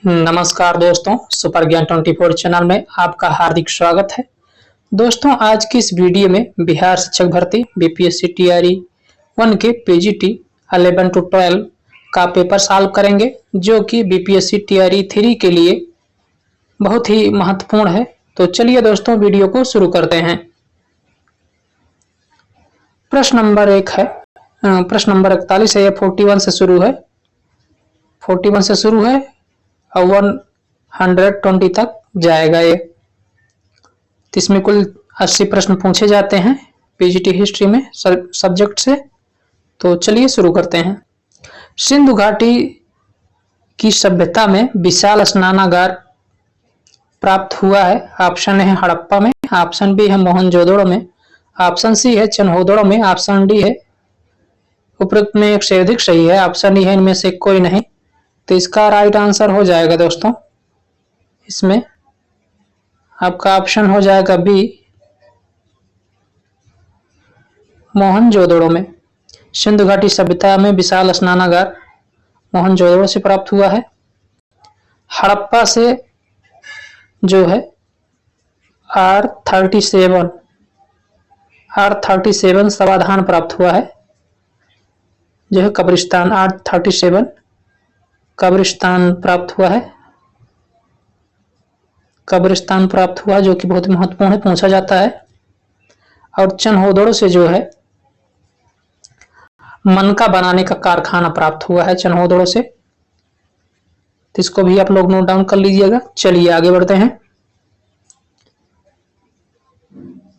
नमस्कार दोस्तों, सुपर ज्ञान 24 चैनल में आपका हार्दिक स्वागत है। दोस्तों, आज की इस वीडियो में बिहार शिक्षक भर्ती बीपीएससी टीआरई 1 के पीजीटी 11 to 12 का पेपर सॉल्व करेंगे, जो कि बीपीएससी टीआरई 3 के लिए बहुत ही महत्वपूर्ण है। तो चलिए दोस्तों, वीडियो को शुरू करते हैं। प्रश्न नंबर 1 है, प्रश्न नंबर 41 है। यह 41 से शुरू है, 41 से शुरू है और 120 तक जाएगा ये। तो इसमें कुल 80 प्रश्न पूछे जाते हैं पीजीटी हिस्ट्री में सब्जेक्ट से। तो चलिए शुरू करते हैं। सिंधु घाटी की सभ्यता में विशाल स्नानागार प्राप्त हुआ है। ऑप्शन है हड़प्पा में, ऑप्शन बी है मोहनजोदड़ो में, ऑप्शन सी है चन्होदड़ो में, ऑप्शन डी है उपरोक्त में एक से अधिक सही है, ऑप्शन ई है इनमें से कोई नहीं। तो इसका राइट आंसर हो जाएगा दोस्तों, इसमें आपका ऑप्शन हो जाएगा बी, मोहनजोदड़ो में। सिंधु घाटी सभ्यता में विशाल स्नानागार मोहनजोदड़ो से प्राप्त हुआ है। हड़प्पा से जो है R37 समाधान प्राप्त हुआ है, जो है कब्रिस्तान। R37 कब्रिस्तान प्राप्त हुआ है, कब्रिस्तान प्राप्त हुआ, जो कि बहुत महत्वपूर्ण है, पूछा जाता है। और चन्होदड़ो से जो है मनका बनाने का कारखाना प्राप्त हुआ है, चन्होदड़ो से। तो इसको भी आप लोग नोट डाउन कर लीजिएगा। चलिए आगे बढ़ते हैं।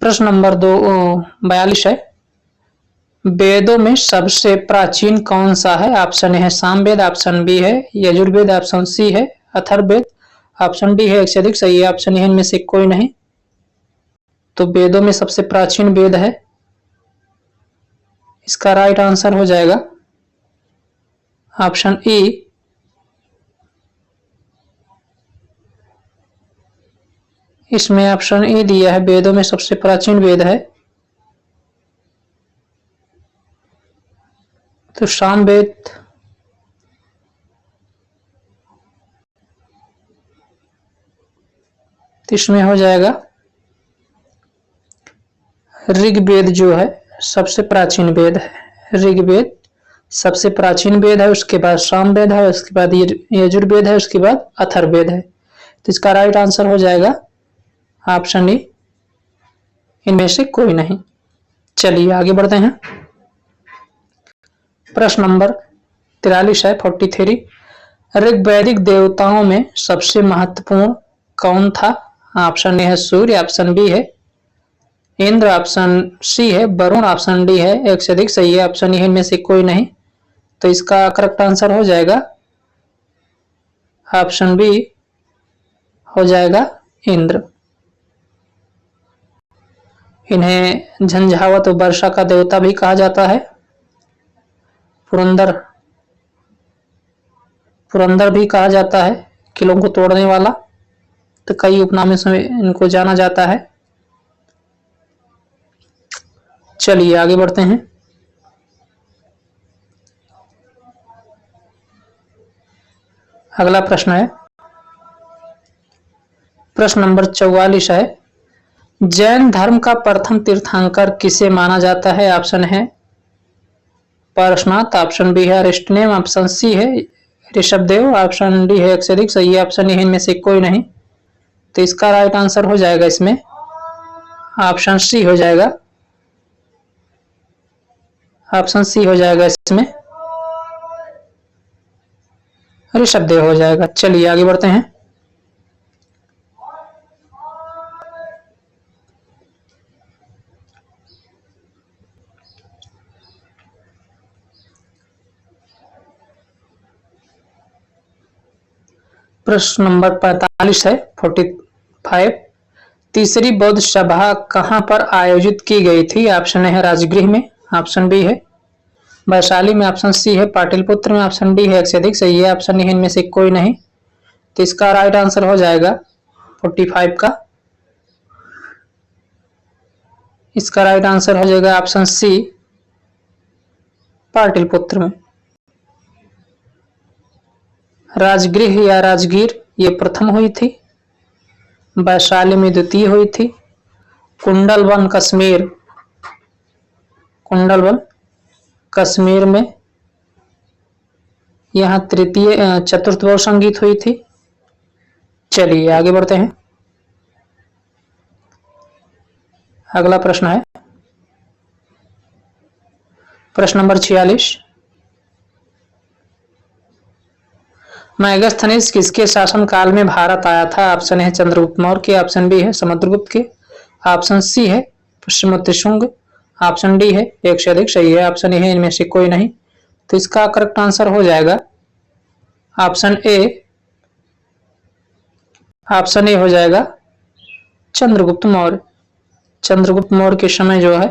प्रश्न नंबर 42 है। वेदों में सबसे प्राचीन कौन सा है? ऑप्शन ए है सामवेद, ऑप्शन बी है यजुर्वेद, ऑप्शन सी है अथर्ववेद, ऑप्शन डी है एक से अधिक सही है, ऑप्शन ए इनमें से कोई नहीं। तो वेदों में सबसे प्राचीन वेद है, इसका राइट आंसर हो जाएगा ऑप्शन ई, इसमें ऑप्शन ए दिया है, वेदों में सबसे प्राचीन वेद है तो सामवेद। तो इसमें हो जाएगा ऋग्वेद जो है सबसे प्राचीन वेद है। ऋग्वेद सबसे प्राचीन वेद है, उसके बाद सामवेद है, उसके बाद यजुर्वेद है, उसके बाद अथर्ववेद है। तो इसका राइट आंसर हो जाएगा ऑप्शन ई, इनमें से कोई नहीं। चलिए आगे बढ़ते हैं। प्रश्न नंबर 43 है, 43। ऋग्वैदिक देवताओं में सबसे महत्वपूर्ण कौन था? ऑप्शन ए है सूर्य, ऑप्शन बी है इंद्र, ऑप्शन सी है वरुण, ऑप्शन डी है एक से अधिक सही है, ऑप्शन ई है इनमें से कोई नहीं। तो इसका करेक्ट आंसर हो जाएगा ऑप्शन बी, हो जाएगा इंद्र। इन्हें झंझावत वर्षा का देवता भी कहा जाता है, पुरंदर भी कहा जाता है, किलों को तोड़ने वाला। तो कई उपनामों से इनको जाना जाता है। चलिए आगे बढ़ते हैं। अगला प्रश्न है, प्रश्न नंबर 44 है। जैन धर्म का प्रथम तीर्थंकर किसे माना जाता है? ऑप्शन है पारसनाथ, ऑप्शन बी है अरिस्टनेम, ऑप्शन सी है ऋषभदेव, ऑप्शन डी है एक से अधिक सही है, ऑप्शन ए इनमें से कोई नहीं। तो इसका राइट आंसर हो जाएगा इसमें ऑप्शन सी हो जाएगा, ऑप्शन सी हो जाएगा, इसमें ऋषभदेव हो जाएगा। चलिए आगे बढ़ते हैं। प्रश्न नंबर 45 है, 45। तीसरी बौद्ध सभा कहां पर आयोजित की गई थी? ऑप्शन है राजगृह में, ऑप्शन बी है वैशाली में, ऑप्शन सी है पाटलिपुत्र में, ऑप्शन डी है एक से अधिक सही है, ऑप्शन ई इनमें से कोई नहीं। तो इसका राइट आंसर हो जाएगा 45 का, इसका राइट आंसर हो जाएगा ऑप्शन सी, पाटलिपुत्र में। राजगृह या राजगीर ये प्रथम हुई थी। वैशाली में द्वितीय हुई थी। कुंडलवन कश्मीर, कुंडलवन कश्मीर में यहाँ तृतीय चतुर्थ वर्ष संगीत हुई थी। चलिए आगे बढ़ते हैं। अगला प्रश्न है प्रश्न नंबर 46। मैगस्थनीज किसके शासन काल में भारत आया था? ऑप्शन है चंद्रगुप्त मौर्य के, ऑप्शन बी है समुद्रगुप्त के, ऑप्शन सी है पुष्यमित्र शुंग, ऑप्शन डी है एक से अधिक। सही है ऑप्शन ए है इनमें से कोई नहीं। तो इसका करेक्ट आंसर हो जाएगा ऑप्शन ए। ऑप्शन ए हो जाएगा चंद्रगुप्त मौर्य। चंद्रगुप्त मौर्य के समय जो है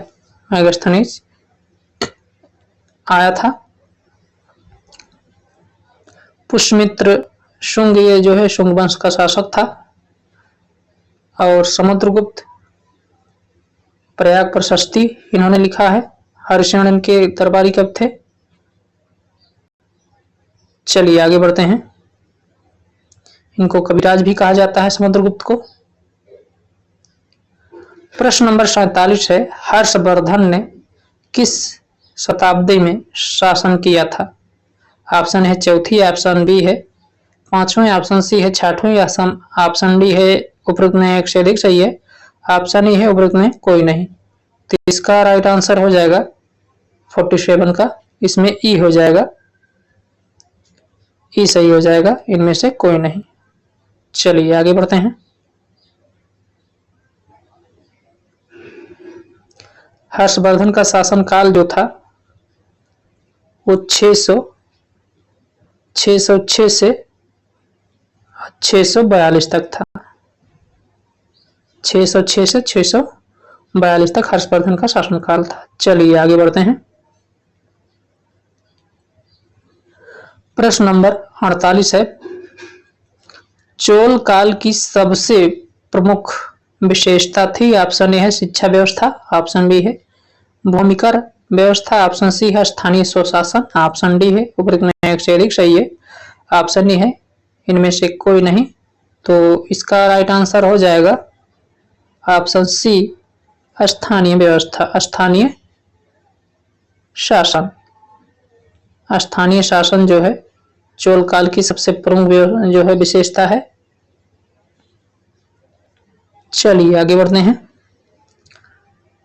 मैगस्थनीज आया था। पुष्यमित्र शुंग ये जो है शुंग वंश का शासक था। और समुद्रगुप्त प्रयाग प्रशस्ति इन्होंने लिखा है। हरिशरण इनके दरबारी कब थे। चलिए आगे बढ़ते हैं। इनको कविराज भी कहा जाता है समुद्रगुप्त को। प्रश्न नंबर 47 है हर्षवर्धन ने किस शताब्दी में शासन किया था? ऑप्शन है चौथी, ऑप्शन बी है पांचवें, ऑप्शन सी है छठवें, ऑप्शन डी है उपरोक्त में एक से अधिक। सही है ऑप्शन ई है उपरोक्त में कोई नहीं। तो इसका राइट आंसर हो जाएगा 47 का। इसमें ई हो जाएगा, ई सही हो जाएगा, इनमें से कोई नहीं। चलिए आगे बढ़ते हैं। हर्षवर्धन का शासनकाल जो था वो 606 से 642 तक था। 606 से 642 तक हर्षवर्धन का शासनकाल था। चलिए आगे बढ़ते हैं। प्रश्न नंबर 48 है चोल काल की सबसे प्रमुख विशेषता थी। ऑप्शन ए है शिक्षा व्यवस्था, ऑप्शन बी है भूमिकर व्यवस्था, ऑप्शन सी है स्थानीय स्वशासन, ऑप्शन डी है उपरोक्त में एक से अधिक। सही है ऑप्शन ई है इनमें से कोई नहीं। तो इसका राइट आंसर हो जाएगा ऑप्शन सी स्थानीय व्यवस्था, स्थानीय शासन। स्थानीय शासन जो है चोल काल की सबसे प्रमुख जो है विशेषता है। चलिए आगे बढ़ते हैं।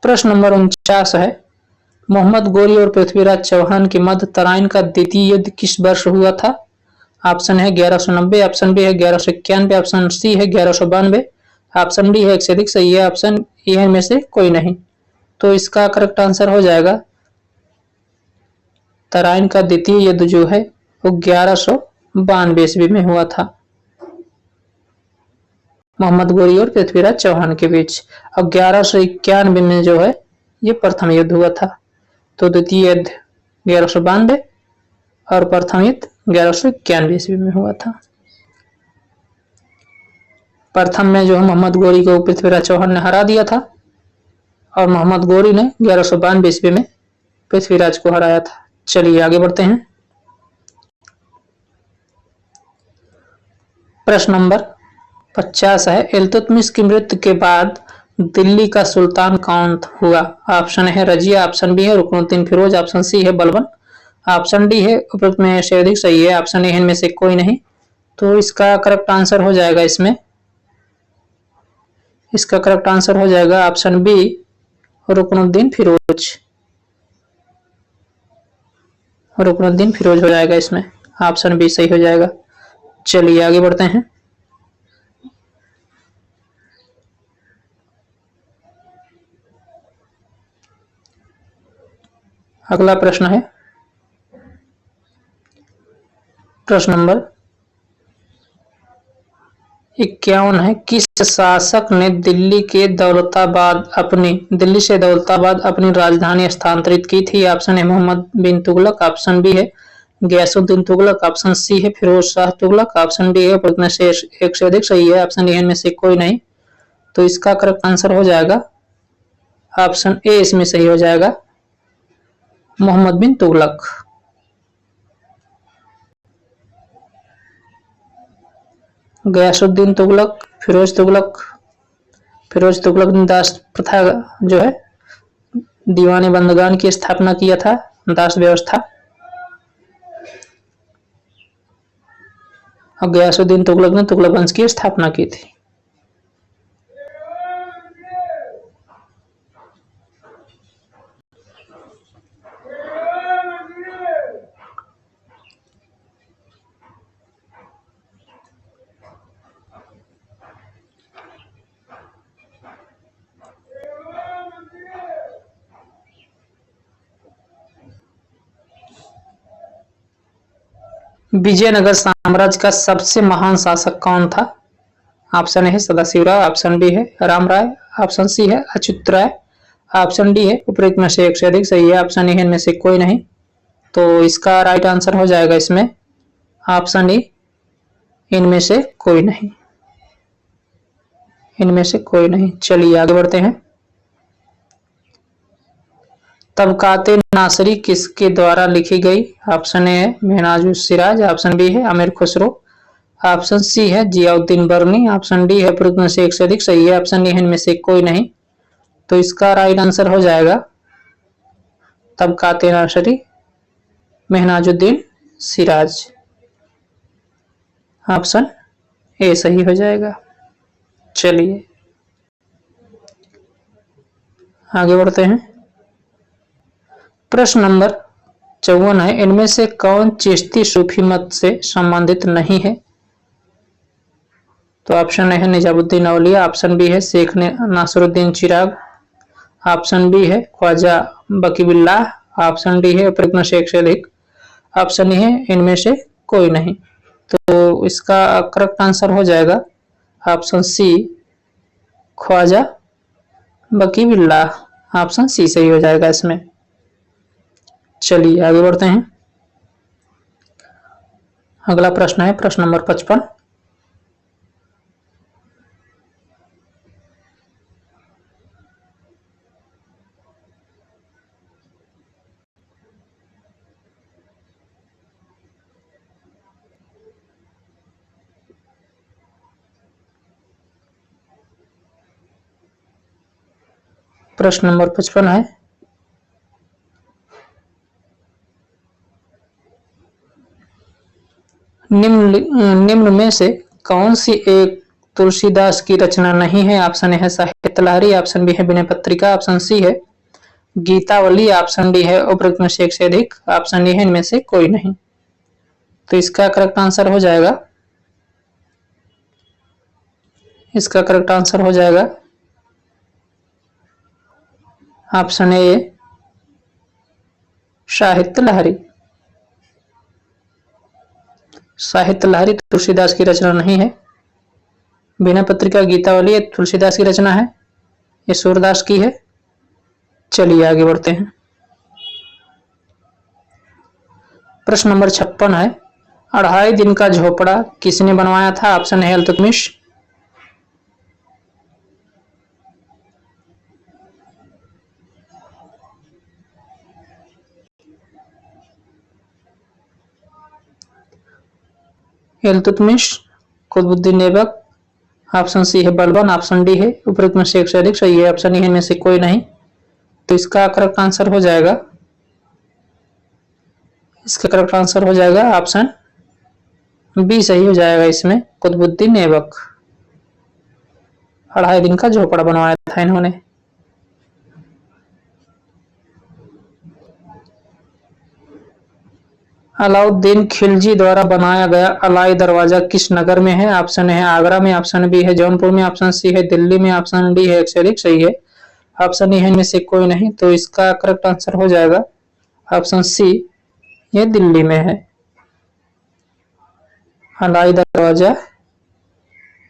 प्रश्न नंबर 49 है मोहम्मद गोरी और पृथ्वीराज चौहान के मध्य तराइन का द्वितीय युद्ध किस वर्ष हुआ था? ऑप्शन है 1190, ऑप्शन बी है 1191, ऑप्शन सी है 1192, ऑप्शन डी है एक से अधिक। सही है ऑप्शन ए है में से कोई नहीं। तो इसका करेक्ट आंसर हो जाएगा तराइन का द्वितीय युद्ध जो है वो 1192 ईस्वी में हुआ था मोहम्मद गोरी और पृथ्वीराज चौहान के बीच। और 1191 में जो है ये प्रथम युद्ध हुआ था। तो द्वितीय युद्ध 1192 और प्रथम युद्ध 1191 ईस्वी में हुआ था। प्रथम में जो है मोहम्मद गोरी को पृथ्वीराज चौहान ने हरा दिया था और मोहम्मद गोरी ने 1192 ईस्वी में पृथ्वीराज को हराया था। चलिए आगे बढ़ते हैं। प्रश्न नंबर 50 है इल्तुतमिश की मृत्यु के बाद दिल्ली का सुल्तान कौन हुआ? ऑप्शन है रजिया, ऑप्शन बी है रुकनुद्दीन फिरोज, ऑप्शन सी है बलबन, ऑप्शन डी है उपरोक्त में से अधिक। सही है ऑप्शन ए इनमें से कोई नहीं। तो इसका करेक्ट आंसर हो जाएगा इसका करेक्ट आंसर हो जाएगा ऑप्शन बी रुकनुद्दीन फिरोज। रुकनुद्दीन फिरोज हो जाएगा इसमें, ऑप्शन बी सही हो जाएगा। चलिए आगे बढ़ते हैं। अगला प्रश्न है प्रश्न नंबर 51 है किस शासक ने दिल्ली से दौलताबाद अपनी राजधानी स्थानांतरित की थी? ऑप्शन है मोहम्मद बिन तुगलक, ऑप्शन बी है गयासुद्दीन तुगलक, ऑप्शन सी है फिरोज शाह तुगलक, ऑप्शन डी है प्रश्न से एक से अधिक। सही है ऑप्शन ए में से कोई नहीं। तो इसका करेक्ट आंसर हो जाएगा ऑप्शन ए इसमें सही हो जाएगा मोहम्मद बिन तुगलक। गयासुद्दीन तुगलक, फिरोज तुगलक। फिरोज तुगलक ने दास प्रथा जो है दीवाने बंदगान की स्थापना किया था, दास व्यवस्था। और गयासुद्दीन तुगलक ने तुगलक वंश की स्थापना की थी। विजयनगर साम्राज्य का सबसे महान शासक कौन था? ऑप्शन ए है सदाशिवराव, ऑप्शन बी है राम राय, ऑप्शन सी है अच्युत राय, ऑप्शन डी है उपरोक्त में से एक से अधिक सही है, ऑप्शन ई है इनमें से कोई नहीं। तो इसका राइट आंसर हो जाएगा इसमें ऑप्शन ई, इनमें से कोई नहीं, इनमें से कोई नहीं। चलिए आगे बढ़ते हैं। तबकाते नासरी किसके द्वारा लिखी गई? ऑप्शन ए है मेहनाजुल सिराज, ऑप्शन बी है अमीर खुसरो, ऑप्शन सी है जियाउद्दीन बर्नी, ऑप्शन डी है उपरोक्त में से एक से अधिक सही है, ऑप्शन ई है इनमें से कोई नहीं। तो इसका राइट आंसर हो जाएगा तबकाते नासरी मेहनाजुद्दीन सिराज, ऑप्शन ए सही हो जाएगा। चलिए आगे बढ़ते हैं। प्रश्न नंबर 54 है, इनमें से कौन चिश्ती सूफी मत से संबंधित नहीं है? तो ऑप्शन ए है निजामुद्दीन औलिया, ऑप्शन बी है शेख नासरुद्दीन चिराग, ऑप्शन बी है ख्वाजा बकीबिल्लाह, ऑप्शन डी है उपरोक्त में से एक से अधिक, ऑप्शन ई है इनमें से कोई नहीं। तो इसका करेक्ट आंसर हो जाएगा option C Khwaja Baqibillah, option C सही हो जाएगा इसमें। चलिए आगे बढ़ते हैं। अगला प्रश्न है प्रश्न नंबर 55। प्रश्न नंबर 55 है, निम्न में से कौन सी एक तुलसीदास की रचना नहीं है? ऑप्शन ए है साहित्य लहरी, ऑप्शन बी है विनय पत्रिका, ऑप्शन सी है गीतावली, ऑप्शन डी है उपरोक्त में से एक से अधिक, ऑप्शन डी है इनमें से कोई नहीं। तो इसका करेक्ट आंसर हो जाएगा, इसका करेक्ट आंसर हो जाएगा ऑप्शन ए साहित्य लहरी। साहित्य लहरी तुलसीदास की रचना नहीं है। विनय पत्रिका गीतावली तुलसीदास की रचना है, ये सूरदास की है। चलिए आगे बढ़ते हैं। प्रश्न नंबर 56 है, 2.5 दिन का झोपड़ा किसने बनवाया था? ऑप्शन है इल्तुतमिश, इल्तुतमिश, कुतुबुद्दीन ऐबक, ऑप्शन सी है बलबन, ऑप्शन डी है उपरोक्त में से एक से अधिक सही है, ऑप्शन ई है में से कोई नहीं। तो इसका करेक्ट आंसर हो जाएगा, इसका करेक्ट आंसर हो जाएगा ऑप्शन बी सही हो जाएगा इसमें, कुतुबुद्दीन ऐबक। 2.5 दिन का झोपड़ा बनवाया था इन्होंने। अलाउद्दीन खिलजी द्वारा बनाया गया अलाई दरवाजा किस नगर में है? ऑप्शन है आगरा में, ऑप्शन बी है जौनपुर में, ऑप्शन सी है दिल्ली में, ऑप्शन डी है एक से अधिक सही है, ऑप्शन ई है इनमें से कोई नहीं। तो इसका करेक्ट आंसर हो जाएगा ऑप्शन सी, ये दिल्ली में है। अलाई दरवाजा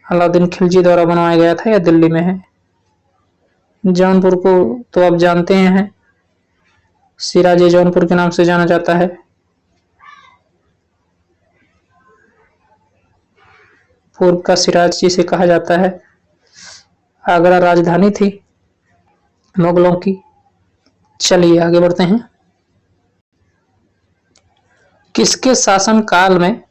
अलाउद्दीन खिलजी द्वारा बनवाया गया था, यह दिल्ली में है। जौनपुर को तो आप जानते हैं, सिराज जौनपुर के नाम से जाना जाता है। पूर्व का सिराज जिसे कहा जाता है। आगरा राजधानी थी मुगलों की। चलिए आगे बढ़ते हैं। किसके शासन काल में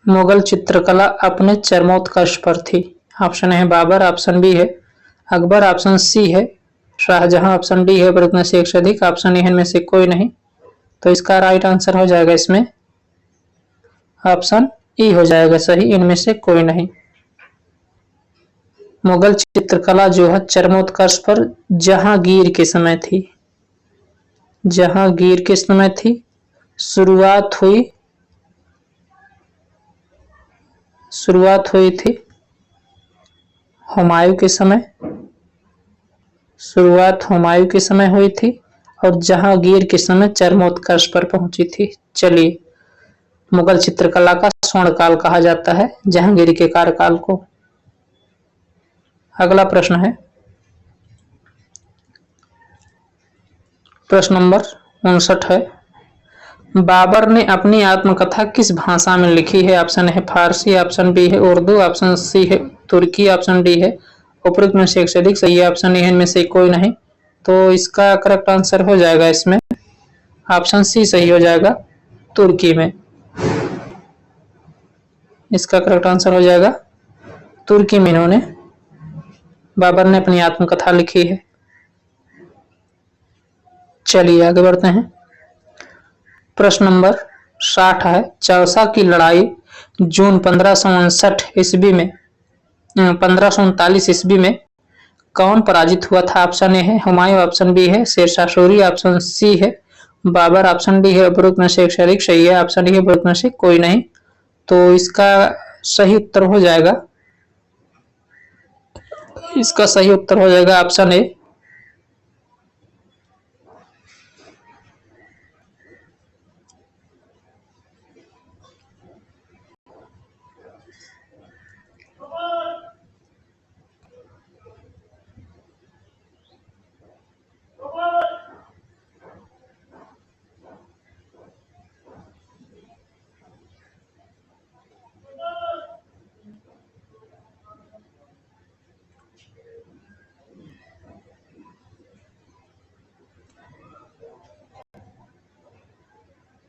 मुगल चित्रकला अपने चरमोत्कर्ष पर थी? ऑप्शन ए है बाबर, ऑप्शन बी है अकबर, ऑप्शन सी है शाहजहां, ऑप्शन डी है प्रयत्न से एक से अधिक, ऑप्शन ए है इनमें से कोई नहीं। तो इसका राइट आंसर हो जाएगा इसमें ऑप्शन ई हो जाएगा सही, इनमें से कोई नहीं। मुगल चित्रकला जो है चरमोत्कर्ष पर जहांगीर के समय थी। जहांगीर के समय थी। शुरुआत हुई थी हुमायूं के समय। शुरुआत हुमायूं के समय हुई थी और जहांगीर के समय चरमोत्कर्ष पर पहुंची थी। चलिए, मुगल चित्रकला का स्वर्णकाल कहा जाता है जहांगीर के कार्यकाल को। अगला प्रश्न है प्रश्न नंबर 59 है, बाबर ने अपनी आत्मकथा किस भाषा में लिखी है? ऑप्शन है फारसी, ऑप्शन बी है उर्दू, ऑप्शन सी है तुर्की, ऑप्शन डी है उपरोक्त में से एक से अधिक। सही है ऑप्शन ए है इनमें से कोई नहीं। तो इसका करेक्ट आंसर हो जाएगा इसमें ऑप्शन सी सही हो जाएगा, तुर्की में। इसका करेक्ट आंसर हो जाएगा तुर्की में इन्होंने बाबर ने अपनी आत्मकथा लिखी है। चलिए आगे बढ़ते हैं। प्रश्न नंबर 60 है, चौसा की लड़ाई जून 1559 ईस्वी में 1539 ईस्वी में कौन पराजित हुआ था? ऑप्शन ए है हुमायूं, ऑप्शन बी है शेरशाह सूरी, ऑप्शन सी है बाबर, ऑप्शन डी है उपरोक्त में से एक से अधिक। सही है ऑप्शन डी है उपरोक्त में से कोई नहीं। तो इसका सही उत्तर हो जाएगा ऑप्शन ए।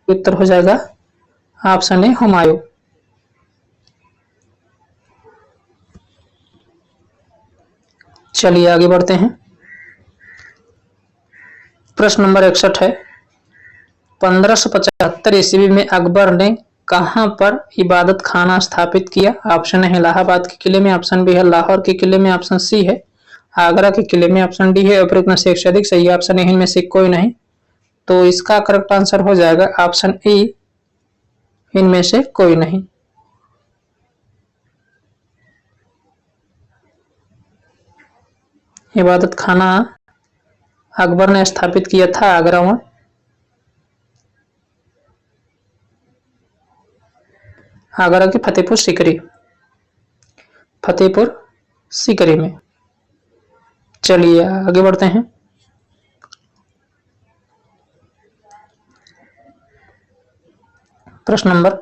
उत्तर हो जाएगा ऑप्शन ए हुमायूं। चलिए आगे बढ़ते हैं। प्रश्न नंबर 61 है, 1575 ईस्वी में अकबर ने कहां पर इबादत खाना स्थापित किया? ऑप्शन है इलाहाबाद के किले में, ऑप्शन बी है लाहौर के किले में, ऑप्शन सी है आगरा के किले में, ऑप्शन डी है उपरोक्त में से एक से अधिक। सही ऑप्शन है इनमें से कोई नहीं। तो इसका करेक्ट आंसर हो जाएगा ऑप्शन ई, इनमें से कोई नहीं। इबादत खाना अकबर ने स्थापित किया था आगरा में। आगरा की फतेहपुर सीकरी में। चलिए आगे बढ़ते हैं। प्रश्न नंबर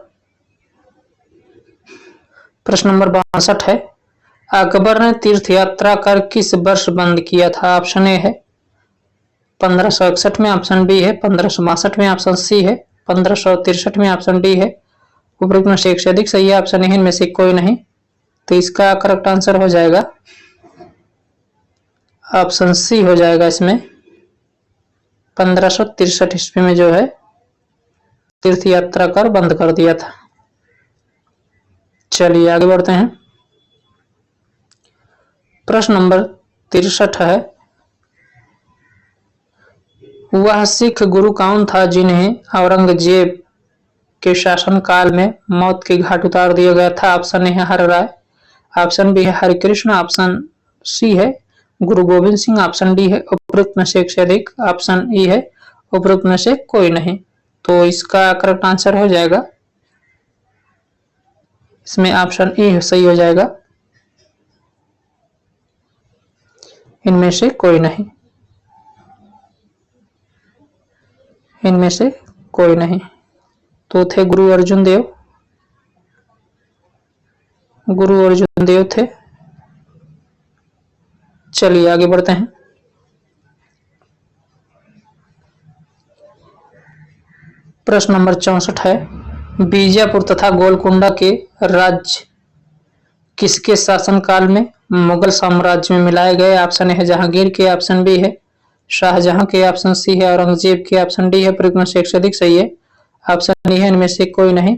62 है, अकबर ने तीर्थ यात्रा कर किस वर्ष बंद किया था? ऑप्शन ए है 1561 में, ऑप्शन बी है 1562 में, ऑप्शन सी है 1563 में, ऑप्शन डी है उपरोक्त में से एक से अधिक। सही है ऑप्शन ए इनमें से कोई नहीं। तो इसका करेक्ट आंसर हो जाएगा ऑप्शन सी हो जाएगा इसमें 1563 ईस्वी में जो है तीर्थ यात्रा कर बंद कर दिया था। चलिए आगे बढ़ते हैं। प्रश्न नंबर 63 है, वह सिख गुरु कौन था जिन्हें औरंगजेब के शासनकाल में मौत के घाट उतार दिया गया था? ऑप्शन ए है हर राय, ऑप्शन बी है हरिकृष्ण, ऑप्शन सी है गुरु गोविंद सिंह, ऑप्शन डी है उपरोक्त में से एक से अधिक, ऑप्शन ई है उपरोक्त में से कोई नहीं। तो इसका करेक्ट आंसर हो जाएगा इसमें ऑप्शन ई सही हो जाएगा, इनमें से कोई नहीं। इनमें से कोई नहीं। तो थे गुरु अर्जुन देव थे। चलिए आगे बढ़ते हैं। प्रश्न नंबर 64 है, बीजापुर तथा गोलकुंडा के राज्य किसके शासनकाल में मुगल साम्राज्य में मिलाए गए? ऑप्शन ए है जहांगीर के, ऑप्शन बी है शाहजहां के, ऑप्शन सी है औरंगजेब के, ऑप्शन डी है प्रयुक्त में से एक से अधिक सही है, ऑप्शन डी है इनमें से कोई नहीं।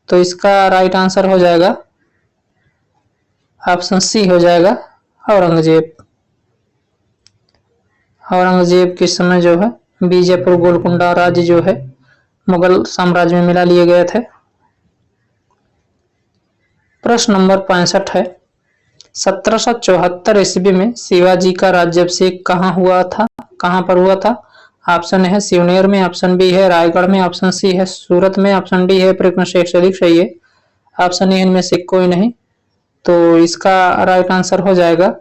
तो इसका राइट आंसर हो जाएगा ऑप्शन सी हो जाएगा औरंगजेब। औरंगजेब के समय जो है बीजापुर गोलकुंडा राज्य जो है मुगल साम्राज्य में मिला लिए गए थे। प्रश्न नंबर 65 है, 1774 ईस्वी में शिवाजी का राज्याभिषेक कहाँ हुआ था, कहाँ पर हुआ था? ऑप्शन है सिवनेर में, ऑप्शन बी है रायगढ़ में, ऑप्शन सी है सूरत में, ऑप्शन डी है प्रयुक्त में से एक से अधिक सही है, ऑप्शन ए इनमें से कोई नहीं। तो इसका राइट आंसर हो जाएगा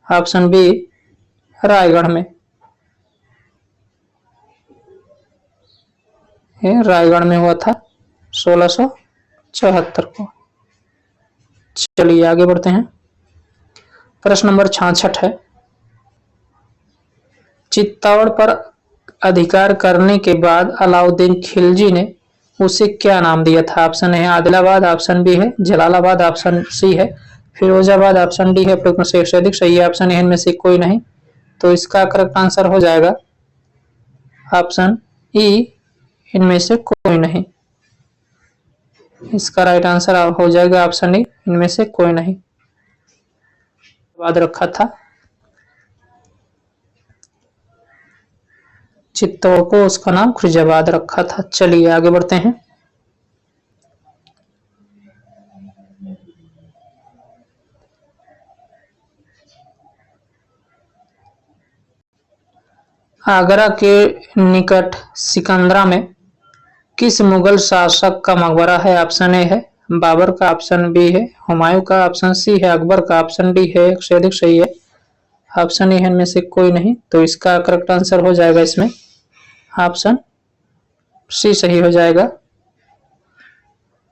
ऑप्शन बी रायगढ़ में। ये रायगढ़ में हुआ था 1674 को। चलिए आगे बढ़ते हैं। प्रश्न नंबर 66 है, चित्तौड़ पर अधिकार करने के बाद अलाउद्दीन खिलजी ने उसे क्या नाम दिया था? ऑप्शन है आदिलाबाद, ऑप्शन बी है जलालाबाद, ऑप्शन सी है फिरोजाबाद, ऑप्शन डी है प्रयुक्त में से एक से अधिक सही है, ऑप्शन ए इनमें से कोई नहीं। तो इसका करेक्ट आंसर हो जाएगा ऑप्शन ई इनमें से कोई नहीं। इसका राइट आंसर हो जाएगा ऑप्शन ई इनमें से कोई नहीं। बाद रखा था चित्तौड़ को उसका नाम खुर्जाबाद रखा था। चलिए आगे बढ़ते हैं। आगरा के निकट सिकंदरा में किस मुगल शासक का मकबरा है? ऑप्शन ए है बाबर का, ऑप्शन बी है हुमायूं का, ऑप्शन सी है अकबर का, ऑप्शन डी है एक से अधिक सही है, ऑप्शन ए है इनमें से कोई नहीं। तो इसका करेक्ट आंसर हो जाएगा इसमें ऑप्शन सी सही हो जाएगा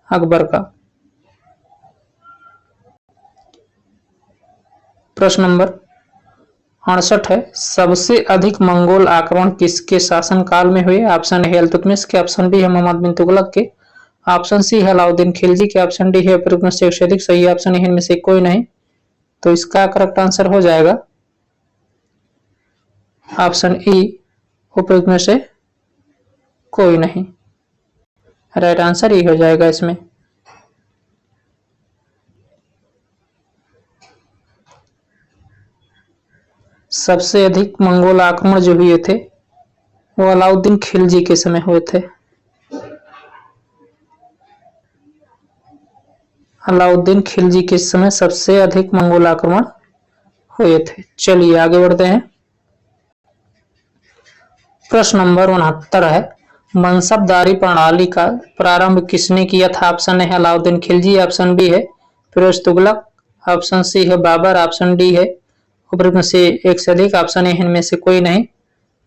अकबर का। प्रश्न नंबर 68 है, सबसे अधिक मंगोल आक्रमण किसके शासनकाल में हुए? ऑप्शन है इल्तुतमिश के, ऑप्शन बी है मोहम्मद बिन तुगलक के, ऑप्शन सी है अलाउद्दीन खिलजी के, ऑप्शन डी है प्रयुक्त में से एक से अधिक सही है, ऑप्शन ए इनमें से कोई नहीं। तो इसका करेक्ट आंसर हो जाएगा ऑप्शन ई उपयुक्त में से कोई नहीं। राइट आंसर ई हो जाएगा इसमें। सबसे अधिक मंगोल आक्रमण जो हुए थे वो अलाउद्दीन खिलजी के समय हुए थे। अलाउद्दीन खिलजी के समय सबसे अधिक मंगोल आक्रमण हुए थे। चलिए आगे बढ़ते हैं। प्रश्न नंबर 69 है, मनसबदारी प्रणाली का प्रारंभ किसने किया था? ऑप्शन है अलाउद्दीन खिलजी, ऑप्शन बी है फिरोज तुगलक, ऑप्शन सी है बाबर, ऑप्शन डी है उपरोक्त में से एक से अधिक, ऑप्शन ए इनमें से कोई नहीं।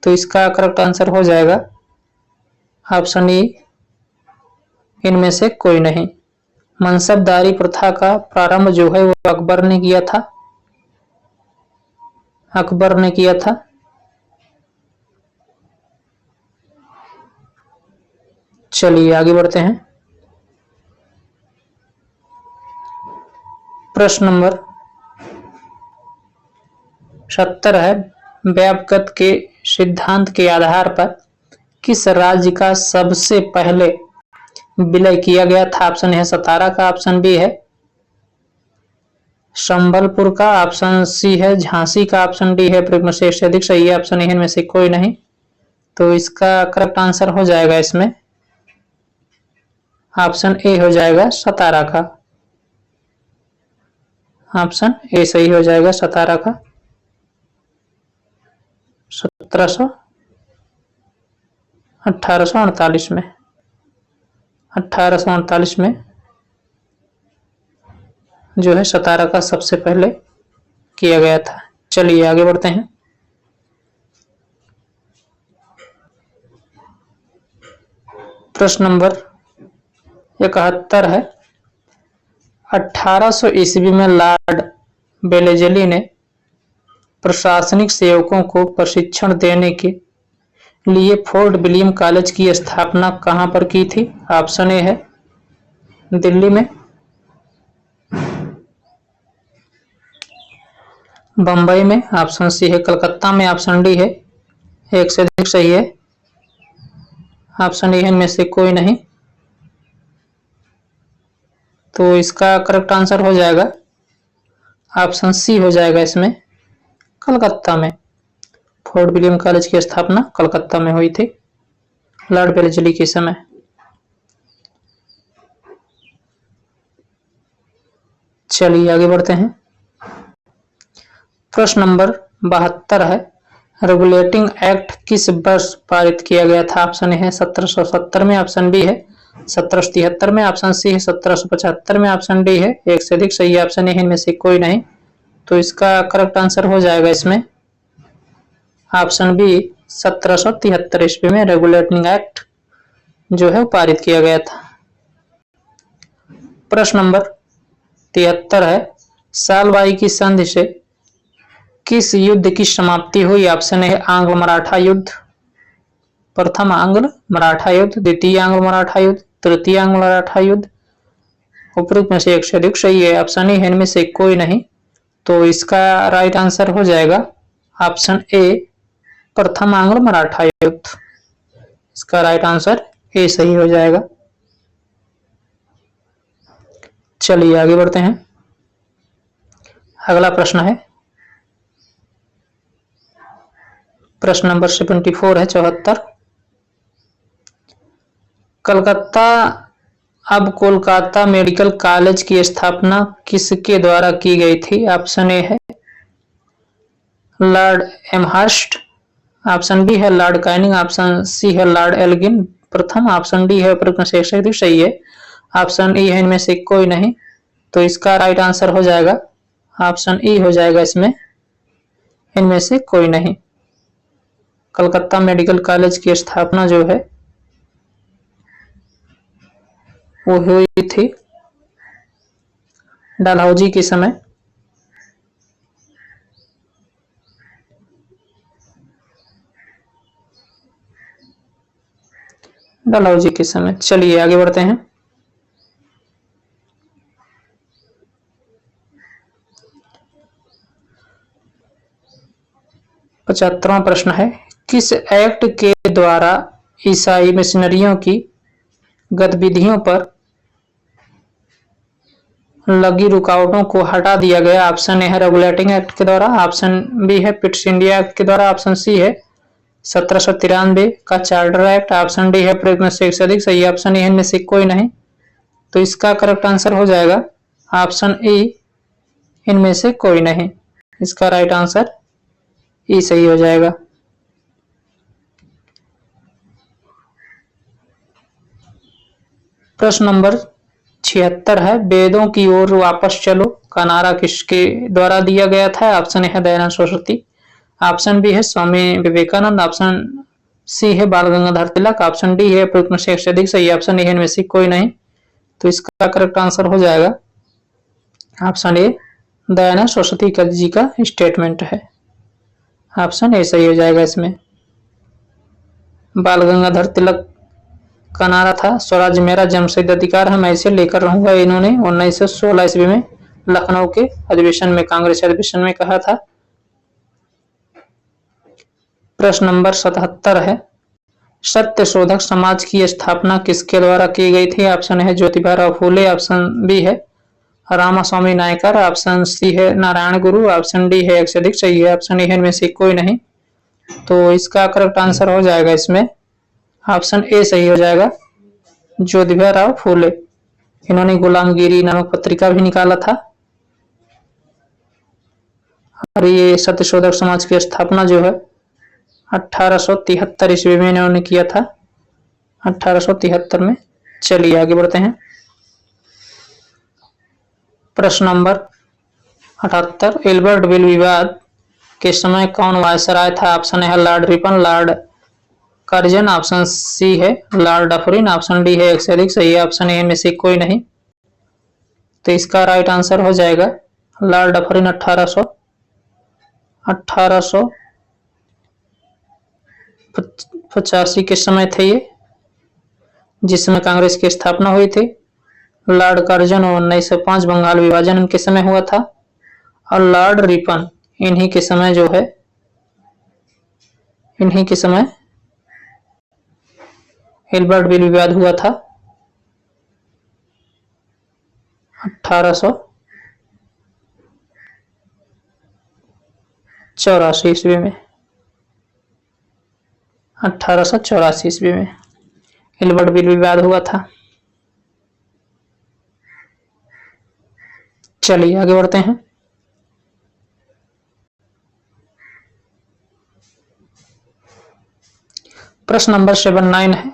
तो इसका करेक्ट आंसर हो जाएगा ऑप्शन ई इनमें से कोई नहीं। मनसबदारी प्रथा का प्रारंभ जो है वो अकबर ने किया था। अकबर ने किया था। चलिए आगे बढ़ते हैं। प्रश्न नंबर 70 है, व्यापगत के सिद्धांत के आधार पर किस राज्य का सबसे पहले विलय किया गया था? ऑप्शन है सतारा का, ऑप्शन बी है संबलपुर का, ऑप्शन सी है झांसी का, ऑप्शन डी है प्रयुक्त में से एक से अधिक सही है, ऑप्शन ए इनमें से कोई नहीं। तो इसका करेक्ट आंसर हो जाएगा इसमें ऑप्शन ए हो जाएगा सतारा का। ऑप्शन ए सही हो जाएगा सतारा का। 1848 में 1848 में जो है सतारा का सबसे पहले किया गया था। चलिए आगे बढ़ते हैं। प्रश्न नंबर 71 है, 1800 ईस्वी में लॉर्ड वेलेस्ली ने प्रशासनिक सेवकों को प्रशिक्षण देने के लिए फोर्ट विलियम कॉलेज की स्थापना कहां पर की थी? ऑप्शन ए है दिल्ली में, बंबई में, ऑप्शन सी है कलकत्ता में, ऑप्शन डी है एक से अधिक सही है, ऑप्शन ए है इनमें से कोई नहीं। तो इसका करेक्ट आंसर हो जाएगा ऑप्शन सी हो जाएगा इसमें, कलकत्ता में। फोर्ट विलियम कॉलेज की स्थापना कलकत्ता में हुई थी लॉर्ड वेलेस्ली के समय। चलिए आगे बढ़ते हैं। प्रश्न नंबर 72 है, रेगुलेटिंग एक्ट किस वर्ष पारित किया गया था? ऑप्शन ए है 1770 में, ऑप्शन बी है 1773 में, ऑप्शन सी है 1775 में, ऑप्शन डी है एक से अधिक सही, ऑप्शन ए है इनमें से कोई नहीं। तो इसका करेक्ट आंसर हो जाएगा इसमें ऑप्शन बी 1773 ईस्वी में रेगुलेटिंग एक्ट जो है पारित किया गया था। प्रश्न नंबर 73 है, सालबाई की संधि से किस युद्ध की समाप्ति हुई? ऑप्शन ए है आंग्ल मराठा युद्ध, प्रथम आंग्ल मराठा युद्ध, द्वितीय आंग्ल मराठा युद्ध, तृतीय आंग्ल मराठा युद्ध, उपरोक्त में से एक से अधिक सही है, ऑप्शन ए है इनमें से कोई नहीं। तो इसका राइट आंसर हो जाएगा ऑप्शन ए प्रथम आंग्ल मराठा युद्ध। इसका राइट आंसर ए सही हो जाएगा। चलिए आगे बढ़ते हैं। अगला प्रश्न है प्रश्न नंबर 74 है 74। कलकत्ता अब कोलकाता मेडिकल कॉलेज की स्थापना किसके द्वारा की गई थी? ऑप्शन ए है लॉर्ड एमहर्स्ट, ऑप्शन बी है लॉर्ड कैनिंग, ऑप्शन सी है लॉर्ड एल्गिन प्रथम, ऑप्शन डी है प्रश्न से सही है, ऑप्शन ई है इनमें से कोई नहीं। तो इसका राइट आंसर हो जाएगा ऑप्शन ई हो जाएगा इसमें इनमें से कोई नहीं। कलकत्ता मेडिकल कॉलेज की स्थापना जो है वो हुई थी डलहौजी के समय। डलहौजी के समय। चलिए आगे बढ़ते हैं। पचहत्तरवां प्रश्न है, किस एक्ट के द्वारा ईसाई मिशनरियों की गतिविधियों पर लगी रुकावटों को हटा दिया गया? ऑप्शन ए है रेगुलेटिंग एक्ट के द्वारा, ऑप्शन बी है पिट्स इंडिया एक्ट के द्वारा, ऑप्शन सी है 1793 का चार्टर एक्ट, ऑप्शन डी है प्रयत्न से एक से अधिक सही, ऑप्शन ए इनमें से कोई नहीं। तो इसका करेक्ट आंसर हो जाएगा ऑप्शन ए इनमें से कोई नहीं। इसका राइट आंसर ई सही हो जाएगा। प्रश्न नंबर 76 है, वेदों की ओर वापस चलो का नारा किसके द्वारा दिया गया था? ऑप्शन ए है दयानंद सरस्वती, ऑप्शन बी है स्वामी विवेकानंद, ऑप्शन सी है बाल गंगाधर तिलक, ऑप्शन डी है प्रयत्न से अधिक सही, ऑप्शन ए इनमें से कोई नहीं। तो इसका करेक्ट आंसर हो जाएगा ऑप्शन ए दयानंद सरस्वती जी का स्टेटमेंट है, ऑप्शन ए सही हो जाएगा इसमें। बाल गंगाधर तिलक का नारा था स्वराज मेरा जन्मसिद्ध अधिकार है, मैं इसे लेकर रहूंगा। इन्होंने 1916 ईस्वी में लखनऊ के अधिवेशन में, कांग्रेस अधिवेशन में कहा था। प्रश्न नंबर 77 है, सत्य शोधक समाज की स्थापना किसके द्वारा की गई थी? ऑप्शन है ज्योतिबा राव फूले, ऑप्शन बी है रामास्वामी नायकर, ऑप्शन सी है नारायण गुरु, ऑप्शन डी है एक से अधिक सही है, ऑप्शन ए है इनमें से कोई नहीं। तो इसका करेक्ट आंसर हो जाएगा इसमें ऑप्शन ए सही हो जाएगा, ज्योतिबा राव फूले। इन्होंने गुलामगिरी नामक पत्रिका भी निकाला था और ये सत्यशोधक समाज की स्थापना जो है 1873 ईस्वी में इन्होंने किया था, 1873 में। चलिए आगे बढ़ते हैं। प्रश्न नंबर 78, एल्बर्ट विल विवाद के समय कौन वायसराय था? ऑप्शन है Lord Ripon, Lord Curzon, option C है लॉर्ड डफरिन, ऑप्शन डी है एक से अधिक सही है, ऑप्शन ए में से कोई नहीं। तो इसका राइट आंसर हो जाएगा लॉर्ड डफरिन 1850 85 के समय थे ये, जिसमें कांग्रेस की स्थापना हुई थी। लॉर्ड कर्जन 1905 बंगाल विभाजन इनके समय हुआ था। और लॉर्ड रिपन इन्हीं के समय जो है, इन्हीं के समय हिल्बर्ट बिल विवाद हुआ था 1884 ईस्वी में। 1884 ईस्वी में हिल्बर्ट बिल विवाद हुआ था। चलिए आगे बढ़ते हैं। प्रश्न नंबर 79 है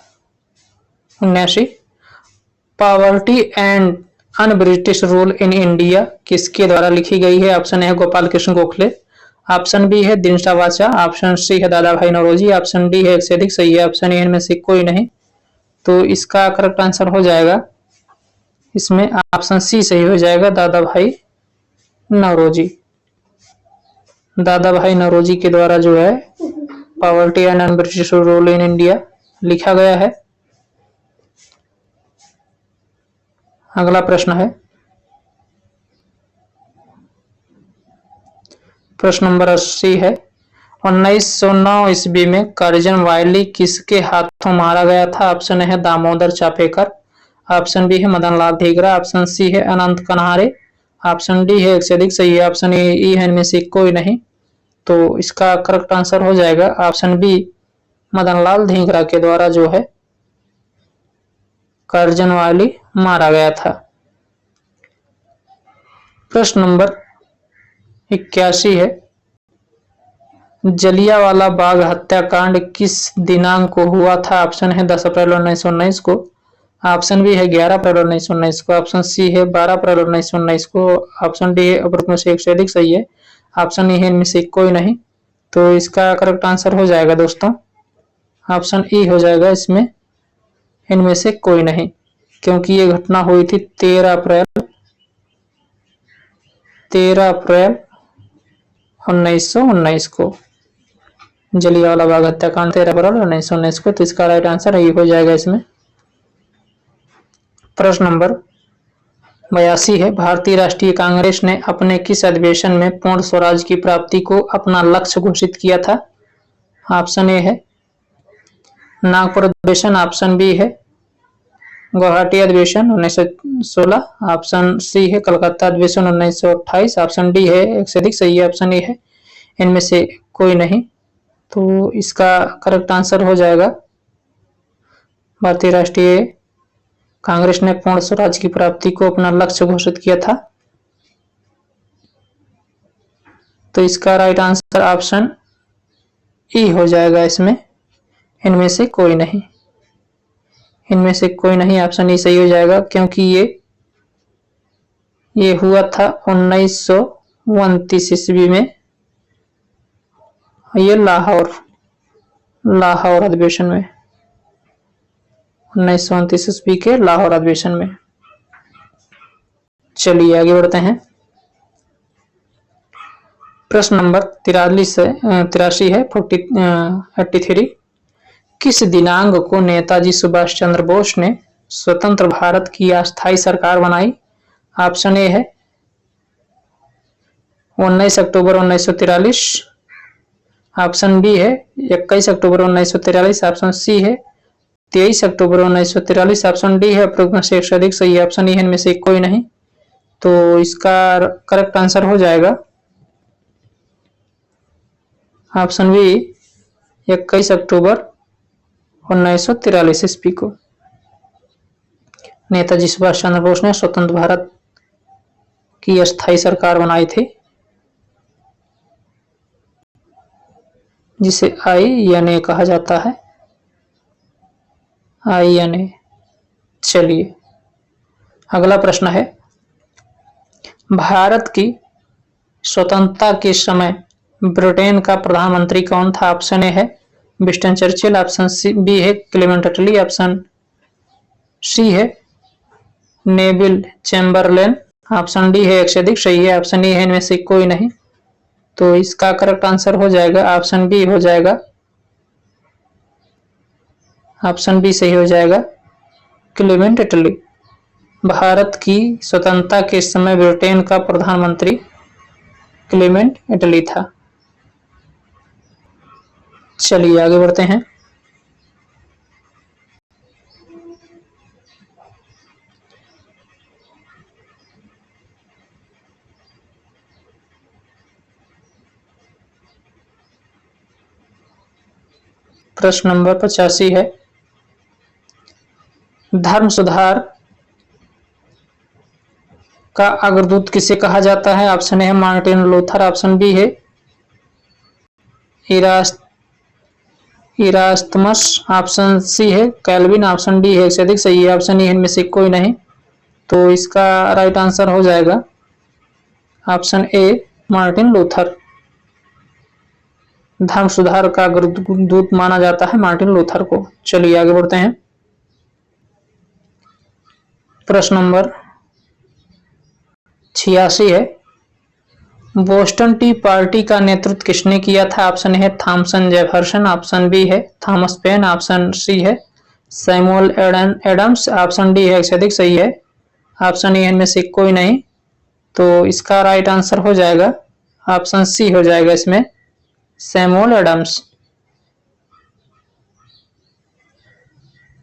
79। Poverty and un British rule in India किसके द्वारा लिखी गई है? ऑप्शन ए है गोपाल कृष्ण गोखले, ऑप्शन बी है दिनशा वाचा, ऑप्शन सी है दादा भाई नौरोजी, ऑप्शन डी है एक से अधिक सही है, ऑप्शन ए इनमें से कोई नहीं। तो इसका करेक्ट आंसर हो जाएगा, इसमें ऑप्शन सी सही हो जाएगा, दादा भाई नौरोजी। दादा भाई नौरोजी के द्वारा जो है poverty and un British rule in India लिखा गया है। अगला प्रश्न है प्रश्न नंबर 80 है 1909 ईस्वी में कर्जन वायली किसके हाथों मारा गया था? ऑप्शन है दामोदर चापेकर, ऑप्शन बी है मदन लाल ढीगरा, ऑप्शन सी है अनंत कन्हारे, ऑप्शन डी है एक से अधिक सही है, ऑप्शन ई है इनमें से कोई नहीं। तो इसका करेक्ट आंसर हो जाएगा ऑप्शन बी, मदन लाल ढींगरा के द्वारा जो है कर्जन वायली मारा गया था। प्रश्न नंबर 81 है जलियांवाला बाग हत्याकांड किस दिनांक को हुआ था? ऑप्शन है 10 अप्रैल 1919 को, ऑप्शन बी है 11 अप्रैल 1919 को, ऑप्शन सी है 12 अप्रैल 1919 को, ऑप्शन डी है अप्रैल में से एक से अधिक सही है, ऑप्शन ई है इनमें से कोई नहीं। तो इसका करेक्ट आंसर हो जाएगा दोस्तों ऑप्शन ई हो जाएगा, इसमें इनमें से कोई नहीं, क्योंकि ये घटना हुई थी 13 अप्रैल 1919 को। जलियांवाला बाग हत्याकांड 13 अप्रैल 1919 को। तो इसका राइट आंसर यही हो जाएगा इसमें। प्रश्न नंबर 82 है भारतीय राष्ट्रीय कांग्रेस ने अपने किस अधिवेशन में पूर्ण स्वराज की प्राप्ति को अपना लक्ष्य घोषित किया था? ऑप्शन ए है नागपुर अधिवेशन, ऑप्शन बी है गुवाहाटी अधिवेशन 1916, ऑप्शन सी है कलकत्ता अधिवेशन 1928, ऑप्शन डी है एक से अधिक सही है, ऑप्शन ए है इनमें से कोई नहीं। तो इसका करेक्ट आंसर हो जाएगा भारतीय राष्ट्रीय कांग्रेस ने पूर्ण स्वराज की प्राप्ति को अपना लक्ष्य घोषित किया था। तो इसका राइट आंसर ऑप्शन ई हो जाएगा, इसमें इनमें से कोई नहीं, इनमें से कोई नहीं, ऑप्शन ई सही हो जाएगा, क्योंकि ये हुआ था 1929 ईस्वी में, ये लाहौर अधिवेशन में, 1929 ईस्वी के लाहौर अधिवेशन में। चलिए आगे बढ़ते हैं। प्रश्न नंबर 83 है 83। किस दिनांक को नेताजी सुभाष चंद्र बोस ने स्वतंत्र भारत की अस्थायी सरकार बनाई? ऑप्शन ए है 19 अक्टूबर 1943, ऑप्शन बी है 21 अक्टूबर 1943, ऑप्शन सी है 23 अक्टूबर 1943, ऑप्शन डी है अप्रैल से एक से अधिक सही है, ऑप्शन ई है इनमें से कोई नहीं। तो इसका करेक्ट आंसर हो जाएगा ऑप्शन बी 21 अक्टूबर 1943 ईस्वी को नेताजी सुभाष चंद्र बोस ने स्वतंत्र भारत की अस्थायी सरकार बनाई थी, जिसे INA कहा जाता है, INA। चलिए अगला प्रश्न है भारत की स्वतंत्रता के समय ब्रिटेन का प्रधानमंत्री कौन था? ऑप्शन ए है विंस्टन चर्चिल, ऑप्शन बी है क्लेमेंट अटली, ऑप्शन सी है नेविल चैम्बरलेन, ऑप्शन डी है एक से अधिक सही है, ऑप्शन ई है इनमें से कोई नहीं। तो इसका करेक्ट आंसर हो जाएगा ऑप्शन बी हो जाएगा ऑप्शन बी सही हो जाएगा, क्लेमेंट इटली। भारत की स्वतंत्रता के समय ब्रिटेन का प्रधानमंत्री क्लेमेंट इटली था। चलिए आगे बढ़ते हैं। प्रश्न नंबर 85 है, धर्म सुधार का अग्रदूत किसे कहा जाता है? ऑप्शन ए है मार्टिन लूथर, ऑप्शन बी है इरास्तमस, ऑप्शन सी है कैल्विन, ऑप्शन डी है एक से अधिक सही है, ऑप्शन ई है इनमें से कोई नहीं। तो इसका राइट आंसर हो जाएगा ऑप्शन ए मार्टिन लूथर। धर्म सुधार का अग्रदूत माना जाता है मार्टिन लूथर को। चलिए आगे बढ़ते हैं। प्रश्न नंबर 86 है, बोस्टन टी पार्टी का नेतृत्व किसने किया था? ऑप्शन है थॉमसन जेफरसन, ऑप्शन बी है थॉमस पेन, ऑप्शन सी है सैमुअल एडम्स, ऑप्शन डी है एक से अधिक सही है, ऑप्शन ई इनमें से कोई नहीं। तो इसका राइट आंसर हो जाएगा ऑप्शन सी हो जाएगा इसमें, सैमुअल एडम्स।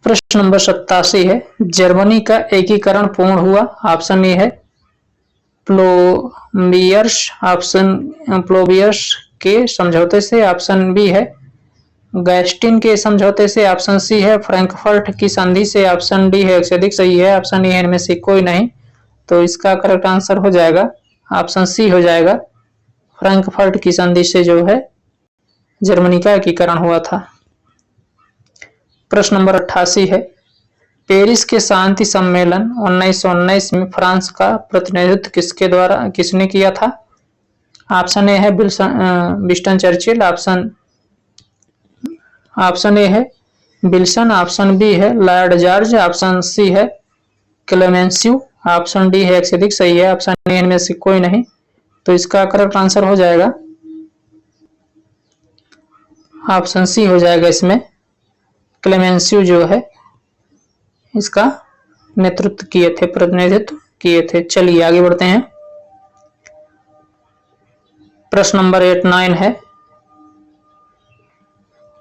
प्रश्न नंबर 87 है, जर्मनी का एकीकरण पूर्ण हुआ? ऑप्शन ए है प्लोबियर्स के समझौते से, ऑप्शन बी है गैस्टिन के समझौते से, ऑप्शन सी है फ्रैंकफर्ट की संधि से, ऑप्शन डी है एक से अधिक सही है, ऑप्शन ई है इनमें से कोई नहीं। तो इसका करेक्ट आंसर हो जाएगा ऑप्शन सी हो जाएगा, फ्रैंकफर्ट की संधि से जो है जर्मनी का एकीकरण हुआ था। प्रश्न नंबर 88 है, पेरिस के शांति सम्मेलन 1919 में फ्रांस का प्रतिनिधित्व किसने किया था? ऑप्शन ए है विंस्टन चर्चिल, ऑप्शन ए है विल्सन, ऑप्शन बी है लॉर्ड जॉर्ज, ऑप्शन सी है क्लेमेंसियो, ऑप्शन डी है एक से अधिक सही है, ऑप्शन ए इनमें से कोई नहीं। तो इसका करेक्ट आंसर हो जाएगा ऑप्शन सी हो जाएगा इसमें, क्लेमेंसियो जो है इसका नेतृत्व किए थे, प्रतिनिधित्व किए थे। चलिए आगे बढ़ते हैं। प्रश्न नंबर 89 है,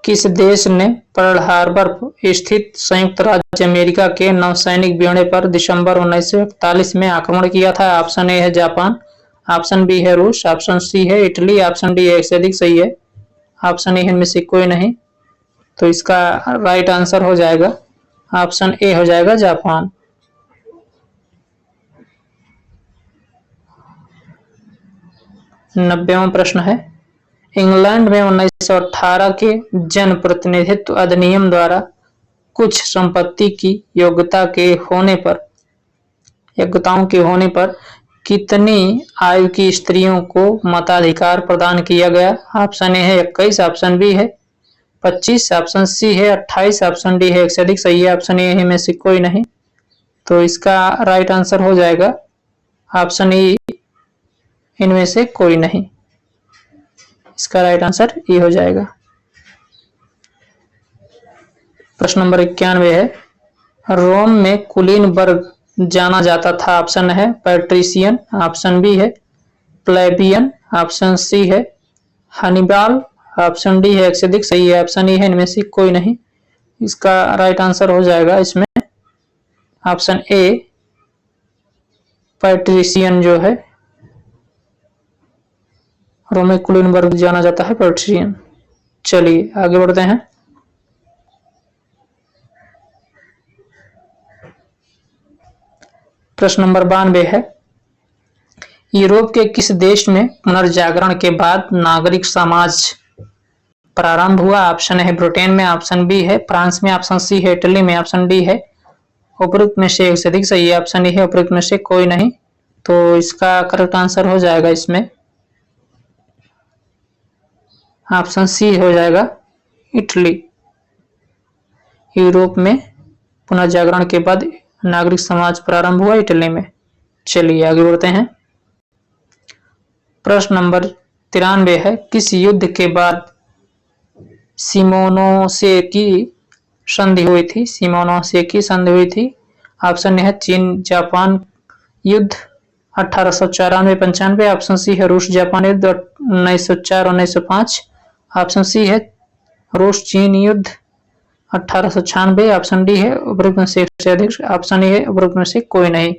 किस देश ने पर्ल हार्बर स्थित संयुक्त राज्य अमेरिका के नौसैनिक बेड़े पर दिसंबर 1941 में आक्रमण किया था? ऑप्शन ए है जापान, ऑप्शन बी है रूस, ऑप्शन सी है इटली, ऑप्शन डी एक से अधिक सही है, ऑप्शन ए इनमें से कोई नहीं। तो इसका राइट आंसर हो जाएगा ऑप्शन ए हो जाएगा जापान। नब्बेवां प्रश्न है, इंग्लैंड में 1918 के जन प्रतिनिधित्व अधिनियम द्वारा कुछ संपत्ति की योग्यताओं के होने पर कितनी आयु की स्त्रियों को मताधिकार प्रदान किया गया? ऑप्शन ए है 21, ऑप्शन बी है 25, ऑप्शन सी है 28, ऑप्शन डी है एक से अधिक सही है, ऑप्शन ए में से कोई नहीं। तो इसका राइट आंसर हो जाएगा ऑप्शन ई इनमें से कोई नहीं, इसका राइट आंसर ई हो जाएगा। प्रश्न नंबर 91 है, रोम में कुलीन वर्ग जाना जाता था? ऑप्शन है पैट्रिशियन, ऑप्शन बी है प्लेबियन, ऑप्शन सी है हनीबाल, ऑप्शन डी है एक से अधिक सही है, ऑप्शन ई है इनमें से कोई नहीं। इसका राइट आंसर हो जाएगा इसमें ऑप्शन ए पैट्रिशियन जो है, रोम में कुलीन वर्ग जाना जाता है पैट्रिशियन। चलिए आगे बढ़ते हैं। प्रश्न नंबर 92 है, यूरोप के किस देश में पुनर्जागरण के बाद नागरिक समाज प्रारंभ हुआ? ऑप्शन है ब्रिटेन में, ऑप्शन बी है फ्रांस में, ऑप्शन सी है इटली में, ऑप्शन डी है उपरोक्त में से एक से अधिक सही है, ऑप्शन ई है उपरोक्त में से कोई नहीं। तो इसका करेक्ट आंसर हो जाएगा इसमें ऑप्शन सी हो जाएगा इटली। यूरोप में पुनर्जागरण के बाद नागरिक समाज प्रारंभ हुआ इटली में। चलिए आगे बढ़ते हैं। प्रश्न नंबर 93 है, किस युद्ध के बाद सिमोनोसेकी संधि हुई थी? शिमोनोसेकी संधि हुई थी। ऑप्शन ए है चीन जापान युद्ध 1894-95। ऑप्शन सी है रूस जापान युद्ध 1904-1905। ऑप्शन सी है रूस चीन युद्ध 1896। ऑप्शन डी है उपरोक्त में से एक से अधिक। ऑप्शन ए है उपरोक्त में से कोई नहीं।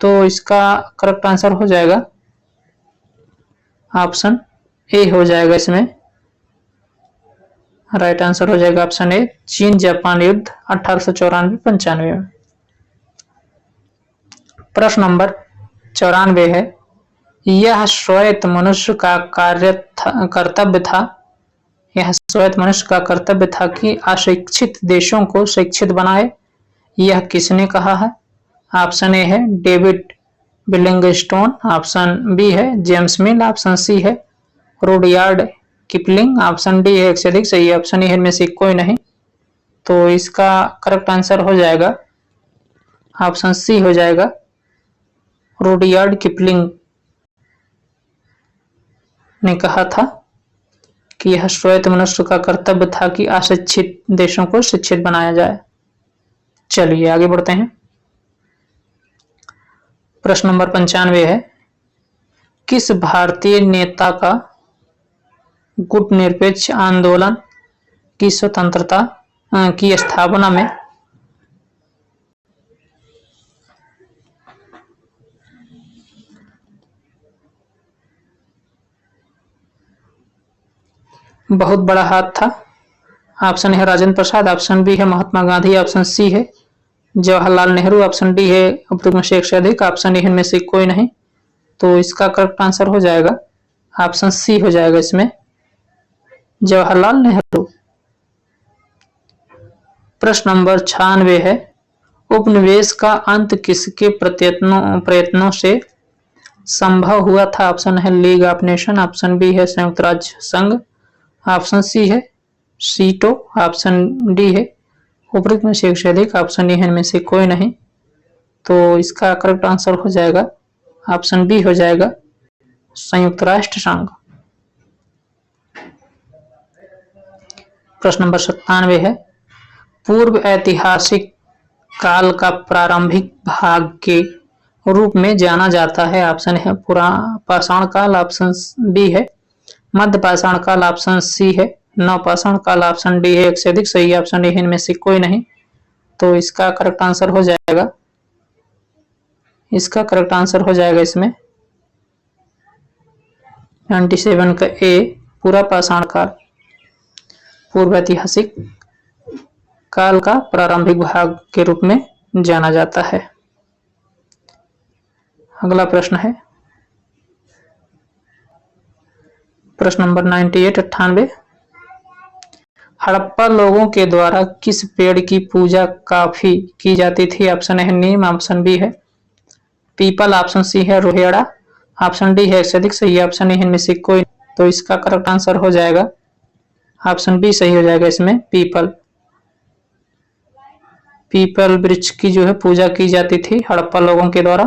तो इसका करेक्ट आंसर हो जाएगा ऑप्शन ए हो जाएगा। इसमें राइट आंसर हो जाएगा ऑप्शन ए चीन जापान युद्ध 1894-95 में। प्रश्न नंबर 94 है, यह श्वेत मनुष्य का कर्तव्य था। यह श्वेत मनुष्य का कर्तव्य था कि अशिक्षित देशों को शिक्षित बनाए। यह किसने कहा है? ऑप्शन ए है डेविड विलिंगस्टोन। ऑप्शन बी है जेम्स मिल। ऑप्शन सी है रुडयार्ड किपलिंग। ऑप्शन डी है एक से अधिक सही। ऑप्शन ए में से कोई नहीं। तो इसका करेक्ट आंसर हो जाएगा ऑप्शन सी हो जाएगा रुडयार्ड किपलिंग ने कहा था कि यह श्वेत मनुष्य का कर्तव्य था कि अशिक्षित देशों को शिक्षित बनाया जाए। चलिए आगे बढ़ते हैं। प्रश्न नंबर 95 है, किस भारतीय नेता का गुटनिरपेक्ष आंदोलन की स्वतंत्रता की स्थापना में बहुत बड़ा हाथ था? ऑप्शन है राजेंद्र प्रसाद। ऑप्शन बी है महात्मा गांधी। ऑप्शन सी है जवाहरलाल नेहरू। ऑप्शन डी है उपरोक्त में से एक से अधिक। ऑप्शन ए में से कोई नहीं। तो इसका करेक्ट आंसर हो जाएगा ऑप्शन सी हो जाएगा इसमें जवाहरलाल नेहरू। प्रश्न नंबर 96 है, उपनिवेश का अंत किसके प्रयत्नों से संभव हुआ था? ऑप्शन है League of Nation. Option B है संयुक्त राज्य संघ। ऑप्शन सी है सीटो। ऑप्शन डी है उपरोक्त में से एक से अधिक। ऑप्शन ए में से कोई नहीं। तो इसका करेक्ट आंसर हो जाएगा ऑप्शन बी हो जाएगा संयुक्त राष्ट्र संघ। प्रश्न नंबर 97 है, पूर्व ऐतिहासिक काल का प्रारंभिक भाग के रूप में जाना जाता है। ऑप्शन है पाषाण काल। ऑप्शन बी है मध्य पाषाण काल। ऑप्शन सी है नवपाषाण काल। ऑप्शन डी है एक से अधिक सही। ऑप्शन ए इनमें से कोई नहीं। तो इसका करेक्ट आंसर हो जाएगा इसमें 97 का ए पूरा पाषाण काल पूर्व ऐतिहासिक काल का प्रारंभिक भाग के रूप में जाना जाता है। अगला प्रश्न है प्रश्न नंबर 98 हड़प्पा लोगों के द्वारा किस पेड़ की पूजा काफी की जाती थी? ऑप्शन है नीम। ऑप्शन बी है पीपल। ऑप्शन सी है रोहेड़ा। ऑप्शन डी है एक से अधिक सही। ऑप्शन ए में से कोई। तो इसका करेक्ट आंसर हो जाएगा ऑप्शन बी सही हो जाएगा इसमें पीपल वृक्ष की जो है पूजा की जाती थी हड़प्पा लोगों के द्वारा।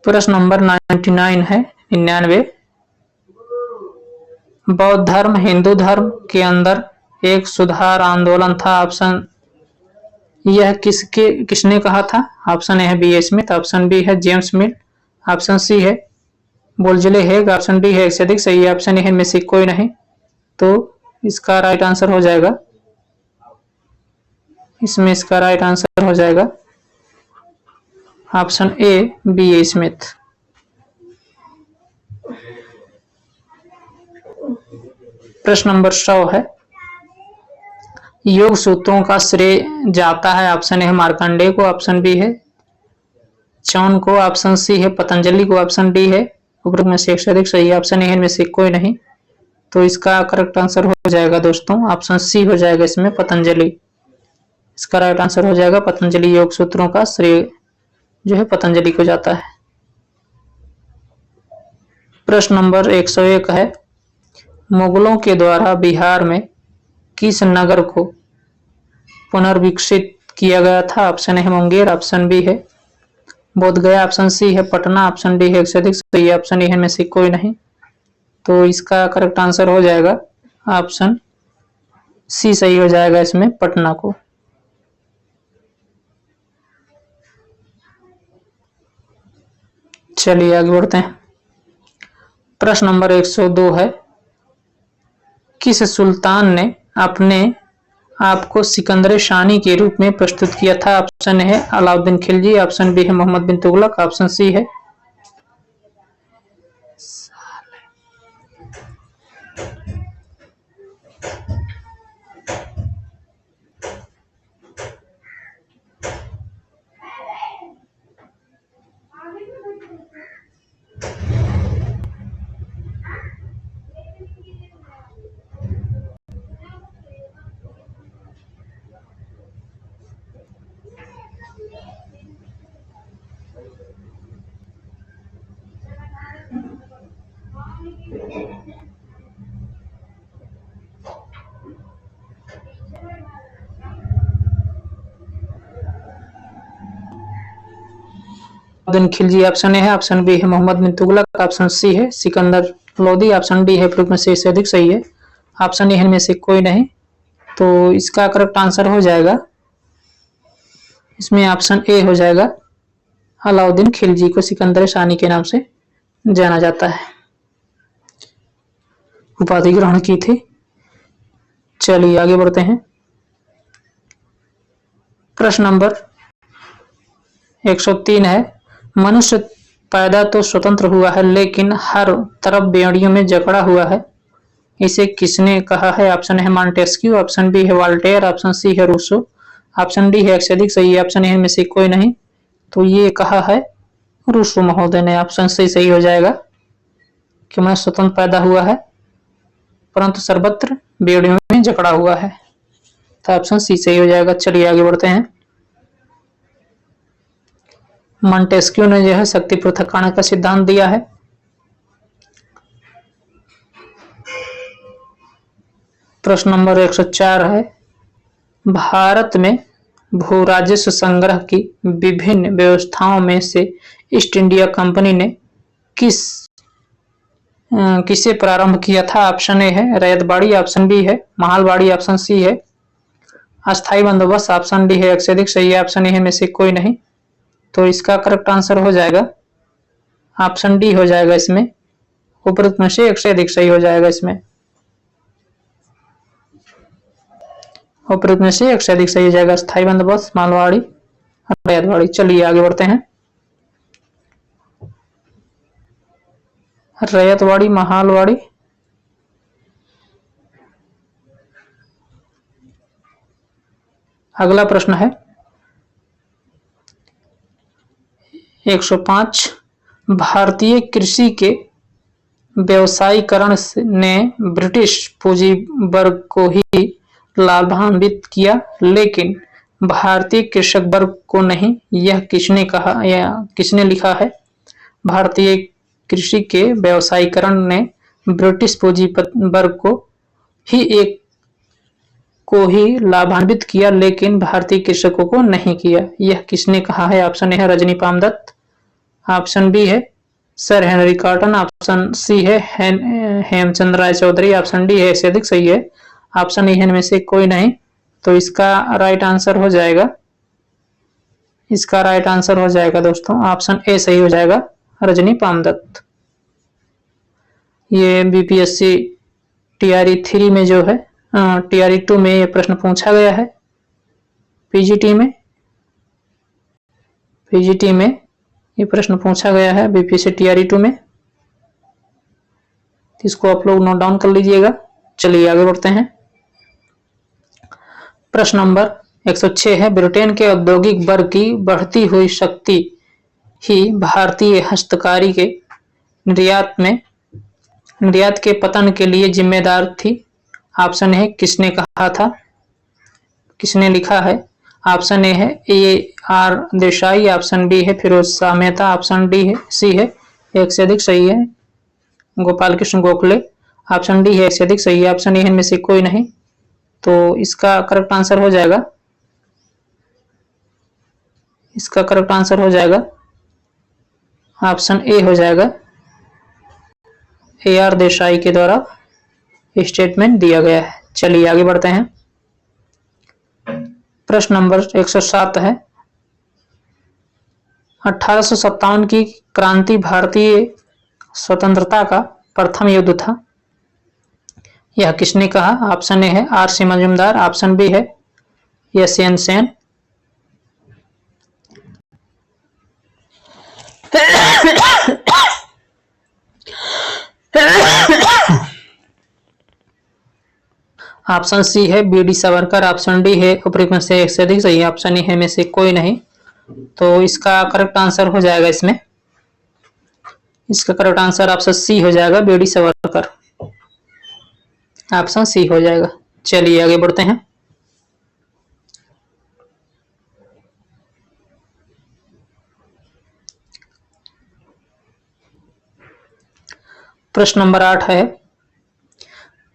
प्रश्न नंबर 99 है 99 बौद्ध धर्म हिंदू धर्म के अंदर एक सुधार आंदोलन था। ऑप्शन यह किसने कहा था? ऑप्शन ए है बी स्मिथ। ऑप्शन बी है जेम्स मिल। ऑप्शन सी है बोलजले हेग। ऑप्शन डी है एक से अधिक सही। ऑप्शन ए में से कोई नहीं। तो इसका राइट आंसर हो जाएगा ऑप्शन ए बी स्मिथ। प्रश्न नंबर 100 है, योग सूत्रों का श्रेय जाता है। ऑप्शन ए है मार्कंडेय को। ऑप्शन बी है चौन को। ऑप्शन सी है पतंजलि को। ऑप्शन डी है उपरोक्त में से एक से अधिक सही। ऑप्शन ए में से कोई नहीं। तो इसका करेक्ट आंसर हो जाएगा दोस्तों ऑप्शन सी हो जाएगा इसमें पतंजलि। इसका राइट आंसर हो जाएगा पतंजलि। योग सूत्रों का श्रेय जो है पतंजलि को जाता है। प्रश्न नंबर 101 है, मुगलों के द्वारा बिहार में किस नगर को पुनर्विकसित किया गया था? ऑप्शन है मुंगेर। ऑप्शन बी है बोधगया। ऑप्शन सी है पटना। ऑप्शन डी है एक से अधिक सही। ऑप्शन ए में से कोई नहीं। तो इसका करेक्ट आंसर हो जाएगा ऑप्शन सी सही हो जाएगा इसमें, पटना को। चलिए आगे बढ़ते हैं। प्रश्न नंबर 102 है, किस सुल्तान ने अपने आपको सिकंदर शानी के रूप में प्रस्तुत किया था? ऑप्शन है अलाउद्दीन खिलजी, ऑप्शन बी है मोहम्मद बिन तुगलक, ऑप्शन सी है अलाउद्दीन खिलजी। ऑप्शन ए है, ऑप्शन बी है मोहम्मद बिन तुगलक, ऑप्शन सी है सिकंदर लोदी, ऑप्शन डी है प्रयोग में से अधिक सही है। ऑप्शन ए इनमें से कोई नहीं, तो इसका करेक्ट आंसर हो जाएगा इसमें ऑप्शन ए हो जाएगा। अलाउद्दीन खिलजी को सिकंदर शानी के नाम से जाना जाता है, उपाधि ग्रहण की थी। चलिए आगे बढ़ते हैं। प्रश्न नंबर 103 है, मनुष्य पैदा तो स्वतंत्र हुआ है लेकिन हर तरफ बेड़ियों में जकड़ा हुआ है, इसे किसने कहा है? ऑप्शन है मॉन्टेस्क्यू, ऑप्शन बी है वॉल्टेयर, ऑप्शन सी है रूसो, ऑप्शन डी है अत्यधिक सही है। ऑप्शन ए में से कोई नहीं, तो ये कहा है रूसो महोदय ने। ऑप्शन सी सही हो जाएगा कि मनुष्य स्वतंत्र पैदा हुआ है परंतु सर्वत्र बेड़ियों में जकड़ा हुआ है, तो ऑप्शन सी सही हो जाएगा। चलिए आगे बढ़ते हैं। मॉन्टेस्क्यू ने जो है शक्ति पृथक्करण का सिद्धांत दिया है। प्रश्न नंबर 104 है, भारत में भू राजस्व संग्रह की विभिन्न व्यवस्थाओं में से ईस्ट इंडिया कंपनी ने किसे प्रारंभ किया था? ऑप्शन ए है रैयतबाड़ी, ऑप्शन बी है महालबाड़ी, ऑप्शन सी है अस्थायी बंदोबस्त, ऑप्शन डी है अत्यधिक सही है। ऑप्शन ए में से कोई नहीं, तो इसका करेक्ट आंसर हो जाएगा ऑप्शन डी हो जाएगा इसमें, उपरोक्त में से अत्यधिक सही हो जाएगा इसमें, उपरोक्त में से अत्यधिक सही हो जाएगा अस्थायी बंदोबस्त, मालवाड़ी, रैयतबाड़ी। चलिए आगे बढ़ते हैं। रैयतवाड़ी, महालवाड़ी, अगला प्रश्न है 105, भारतीय कृषि के व्यवसायीकरण ने ब्रिटिश पूंजी वर्ग को ही लाभान्वित किया लेकिन भारतीय कृषक वर्ग को नहीं, यह किसने कहा या किसने लिखा है? भारतीय कृषि के व्यवसायीकरण ने ब्रिटिश पूंजी वर्ग को ही लाभान्वित किया लेकिन भारतीय कृषकों को नहीं किया, यह किसने कहा है? ऑप्शन ए है रजनी पामदत्त, ऑप्शन बी है sir Henry Cotton, option C है हेमचंद्र राय चौधरी, ऑप्शन डी है अत्यधिक सही है। ऑप्शन ए में से कोई नहीं, तो इसका राइट आंसर हो जाएगा, इसका राइट आंसर हो जाएगा दोस्तों ऑप्शन ए सही हो जाएगा, रजनी पामदत्त। ये बीपीएससी टीआरई 3 में जो है टीआरई 2 में ये प्रश्न पूछा गया है, पीजीटी में ये प्रश्न पूछा गया है बीपीएससी टीआरई 2 में, इसको आप लोग नोट डाउन कर लीजिएगा। चलिए आगे बढ़ते हैं। प्रश्न नंबर 106 है, ब्रिटेन के औद्योगिक वर्ग की बढ़ती हुई शक्ति ही भारतीय हस्तकारी के निर्यात के पतन के लिए जिम्मेदार थी। ऑप्शन है किसने कहा था, किसने लिखा है? ऑप्शन ए है AR देसाई, ऑप्शन बी है फिरोज शाह मेहता, ऑप्शन डी है सी है एक से अधिक सही है गोपाल कृष्ण गोखले, ऑप्शन डी है एक से अधिक सही है। ऑप्शन ए में से कोई नहीं, तो इसका करेक्ट आंसर हो जाएगा, इसका करेक्ट आंसर हो जाएगा ऑप्शन ए हो जाएगा, AR देसाई के द्वारा स्टेटमेंट दिया गया है। चलिए आगे बढ़ते हैं। प्रश्न नंबर 107 है, 1857 की क्रांति भारतीय स्वतंत्रता का प्रथम युद्ध था। यह किसने कहा? ऑप्शन ए है आर.सी. मजूमदार, ऑप्शन बी है एस.एन. सेन, ऑप्शन सी है बी.डी. सावरकर, ऑप्शन डी है उपरोक्त में से एक से अधिक सही, ऑप्शन ए है में से कोई नहीं। तो इसका करेक्ट आंसर हो जाएगा इसका करेक्ट आंसर ऑप्शन सी हो जाएगा, बी.डी. सावरकर, ऑप्शन सी हो जाएगा। चलिए आगे बढ़ते हैं। प्रश्न नंबर 8 है,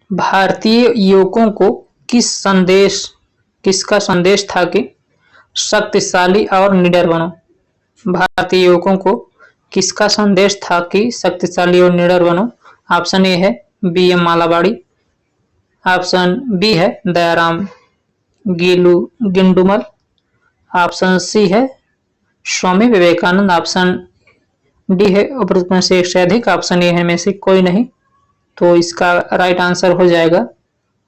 भारतीय युवकों को किसका संदेश था कि शक्तिशाली और निडर बनो? भारतीय युवकों को किसका संदेश था कि शक्तिशाली और निडर बनो? ऑप्शन ए है बी.एम. मालाबाड़ी, ऑप्शन बी है दयाराम गिंडुमल, ऑप्शन सी है स्वामी विवेकानंद, ऑप्शन डी है उपरोक्त में से एक से अधिक, ऑप्शन ए है में से कोई नहीं। तो इसका राइट आंसर हो जाएगा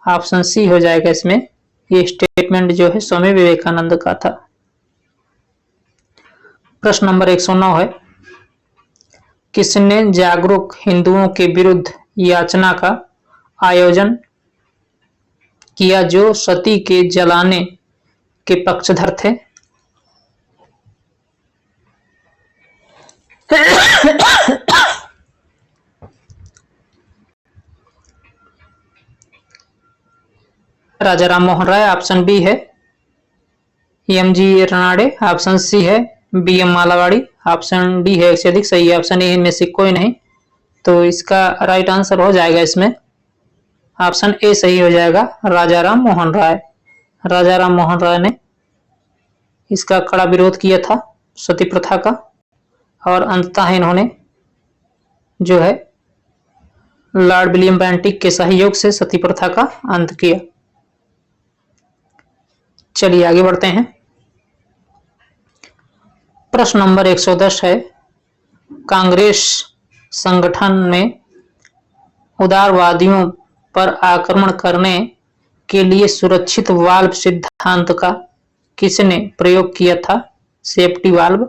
ऑप्शन सी हो जाएगा। इसमें ये स्टेटमेंट जो है स्वामी विवेकानंद का था। प्रश्न नंबर 109 है, किसने जागरूक हिंदुओं के विरुद्ध याचना का आयोजन किया जो सती के जलाने के पक्षधर थे? राजा राम मोहन राय, ऑप्शन बी है एम.जी. रनाडे, ऑप्शन सी है बी.एम. मालावाड़ी, ऑप्शन डी है एक से अधिक सही, ऑप्शन ए में से कोई नहीं। तो इसका राइट आंसर हो जाएगा इसमें ऑप्शन ए सही हो जाएगा, राजा राम मोहन राय। राजा राम मोहन राय ने इसका कड़ा विरोध किया था सती प्रथा का, और अंततः इन्होंने जो है लॉर्ड विलियम बेंटिक के सहयोग से सती प्रथा का अंत किया। चलिए आगे बढ़ते हैं। प्रश्न नंबर 110 है, कांग्रेस संगठन में उदारवादियों पर आक्रमण करने के लिए सुरक्षित वाल्व सिद्धांत का किसने प्रयोग किया था? Safety valve.